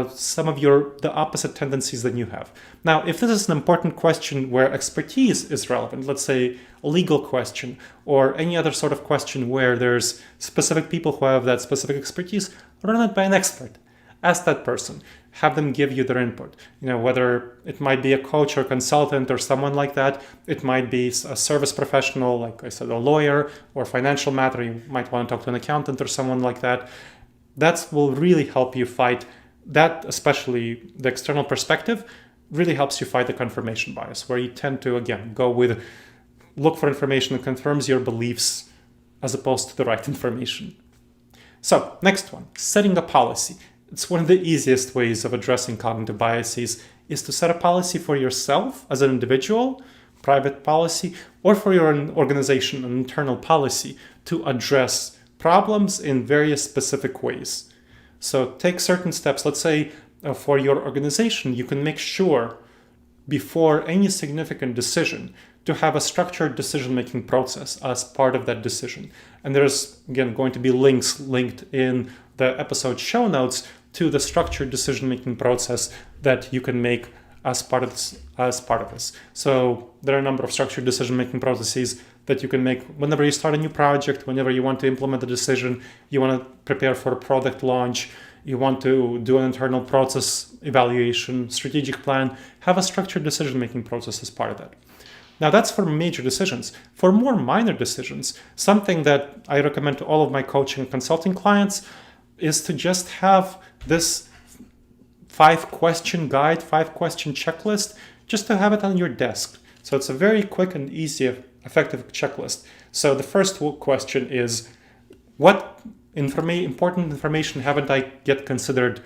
A: some of the opposite tendencies than you have. Now, if this is an important question where expertise is relevant, let's say a legal question or any other sort of question where there's specific people who have that specific expertise, run it by an expert. Ask that person, have them give you their input. Whether it might be a coach or consultant or someone like that, it might be a service professional, like I said, a lawyer or financial matter. You might want to talk to an accountant or someone like that. That will really help you fight that, especially the external perspective, really helps you fight the confirmation bias, where you tend to, again, look for information that confirms your beliefs as opposed to the right information. So, next one, setting a policy. It's one of the easiest ways of addressing cognitive biases is to set a policy for yourself as an individual, private policy, or for your organization, an internal policy to address problems in various specific ways. So take certain steps. Let's say for your organization, you can make sure before any significant decision to have a structured decision-making process as part of that decision. And there's, again, going to be links linked in the episode show notes to the structured decision-making process that you can make as part of this. So there are a number of structured decision-making processes that you can make whenever you start a new project, whenever you want to implement a decision, you want to prepare for a product launch, you want to do an internal process evaluation, strategic plan, have a structured decision-making process as part of that. Now that's for major decisions. For more minor decisions, something that I recommend to all of my coaching and consulting clients is to just have this 5-question guide, 5-question checklist, just to have it on your desk. So it's a very quick and easy, effective checklist. So the first question is, what important information haven't I yet considered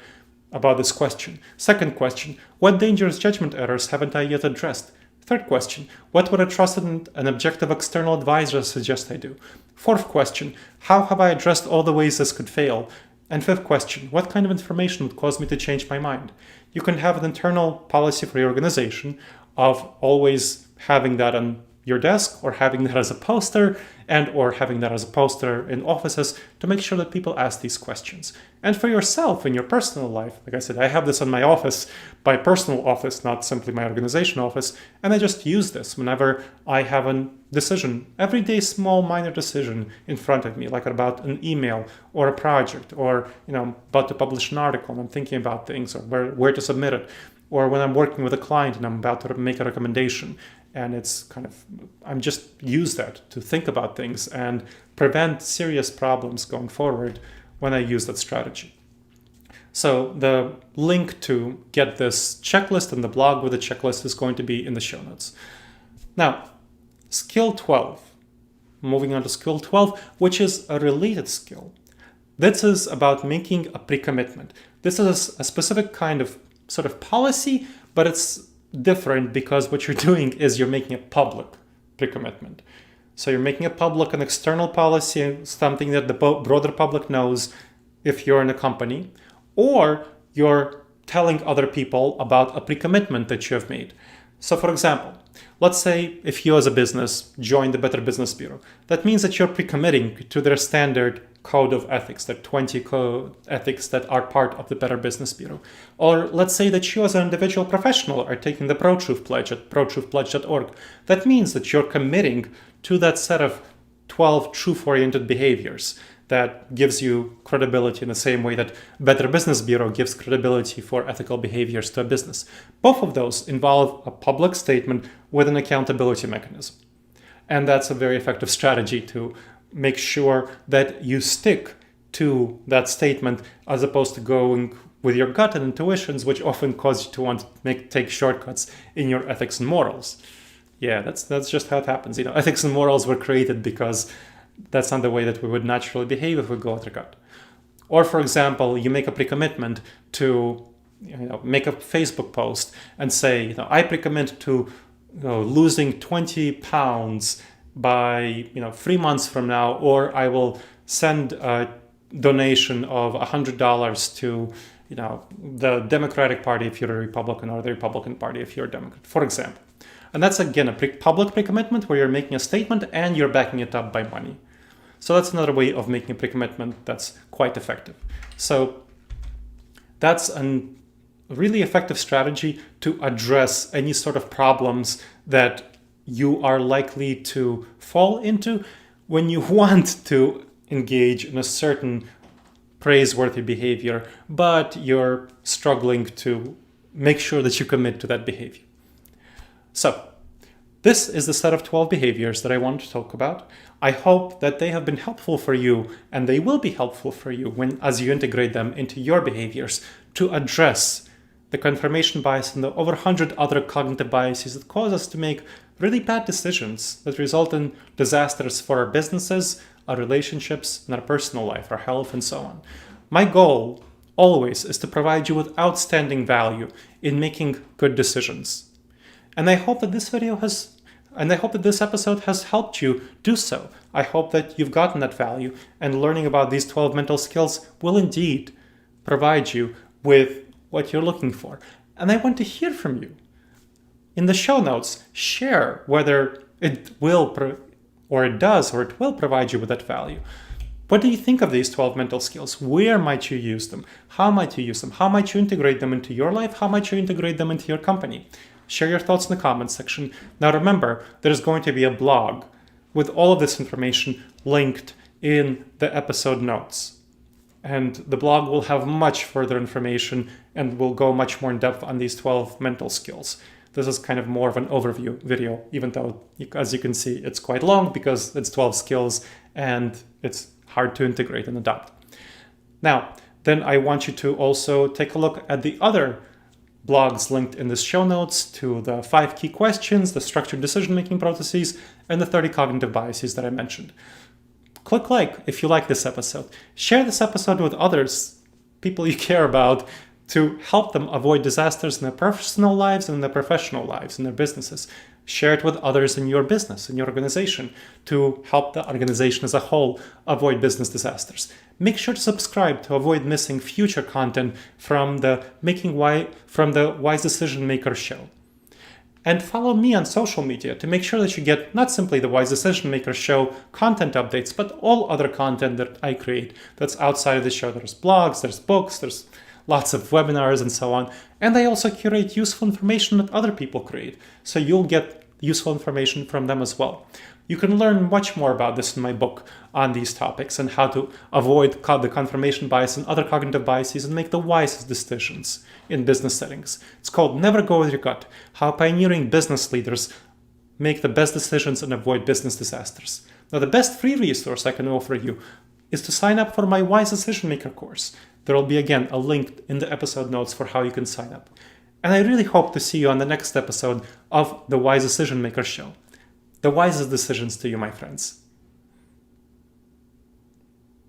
A: about this question? Second question, what dangerous judgment errors haven't I yet addressed? Third question, what would a trusted and objective external advisor suggest I do? Fourth question, how have I addressed all the ways this could fail? And fifth question, what kind of information would cause me to change my mind? You can have an internal policy for your organization of always having that on your desk or having that as a poster or having that as a poster in offices to make sure that people ask these questions. And for yourself in your personal life, like I said, I have this on my office, my personal office, not simply my organization office, and I just use this whenever I have a decision, everyday small minor decision in front of me, like about an email or a project or about to publish an article and I'm thinking about things or where to submit it, or when I'm working with a client and I'm about to make a recommendation. And it's I'm just use that to think about things and prevent serious problems going forward when I use that strategy. So the link to get this checklist and the blog with the checklist is going to be in the show notes. Now, skill 12. Moving on to skill 12, which is a related skill. This is about making a pre-commitment. This is a specific kind of sort of policy, but it's different because what you're doing is you're making a public pre-commitment. So you're making a public an external policy, something that the broader public knows if you're in a company, or you're telling other people about a pre-commitment that you have made. So for example, let's say if you as a business join the Better Business Bureau, that means that you're pre-committing to their standard code of ethics, the 20 code ethics that are part of the Better Business Bureau. Or let's say that you as an individual professional are taking the ProTruth Pledge at protruthpledge.org. That means that you're committing to that set of 12 truth-oriented behaviors that gives you credibility in the same way that Better Business Bureau gives credibility for ethical behaviors to a business. Both of those involve a public statement with an accountability mechanism. And that's a very effective strategy to make sure that you stick to that statement as opposed to going with your gut and intuitions, which often cause you to want to take shortcuts in your ethics and morals. Yeah, that's just how it happens. Ethics and morals were created because that's not the way that we would naturally behave if we go with our gut. Or, for example, you make a pre-commitment to make a Facebook post and say, I pre-commit to losing 20 pounds by 3 months from now, or I will send a donation of $100 to the Democratic Party if you're a Republican, or the Republican Party if you're a Democrat, for example. And that's again a public pre-commitment where you're making a statement and you're backing it up by money. So that's another way of making a pre-commitment that's quite effective. So that's a really effective strategy to address any sort of problems that you are likely to fall into when you want to engage in a certain praiseworthy behavior, but you're struggling to make sure that you commit to that behavior. So this is the set of 12 behaviors that I wanted to talk about. I hope that they have been helpful for you, and they will be helpful for you as you integrate them into your behaviors to address the confirmation bias and the over 100 other cognitive biases that cause us to make really bad decisions that result in disasters for our businesses, our relationships, and our personal life, our health, and so on. My goal always is to provide you with outstanding value in making good decisions. And I hope that this episode has helped you do so. I hope that you've gotten that value, and learning about these 12 mental skills will indeed provide you with what you're looking for. And I want to hear from you. In the show notes, share whether it will provide you with that value. What do you think of these 12 mental skills? Where might you use them? How might you use them? How might you integrate them into your life? How might you integrate them into your company? Share your thoughts in the comments section. Now remember, there's going to be a blog with all of this information linked in the episode notes. And the blog will have much further information and will go much more in depth on these 12 mental skills. This is kind of more of an overview video, even though, as you can see, it's quite long because it's 12 skills and it's hard to integrate and adopt. Now, then I want you to also take a look at the other blogs linked in the show notes to the 5 key questions, the structured decision-making processes, and the 30 cognitive biases that I mentioned. Click like if you like this episode. Share this episode with others, people you care about, to help them avoid disasters in their personal lives and in their professional lives, in their businesses. Share it with others in your business, in your organization, to help the organization as a whole avoid business disasters. Make sure to subscribe to avoid missing future content from the Wise Decision Maker show. And follow me on social media to make sure that you get not simply the Wise Decision Maker show content updates, but all other content that I create that's outside of the show. There's blogs, there's books, there's lots of webinars and so on. And I also curate useful information that other people create, so you'll get useful information from them as well. You can learn much more about this in my book on these topics and how to avoid the confirmation bias and other cognitive biases and make the wisest decisions in business settings. It's called Never Go With Your Gut: How Pioneering Business Leaders Make the Best Decisions and Avoid Business Disasters. Now, the best free resource I can offer you is to sign up for my Wise Decision Maker course. There will be, again, a link in the episode notes for how you can sign up. And I really hope to see you on the next episode of the Wise Decision Maker show. The wisest decisions to you, my friends.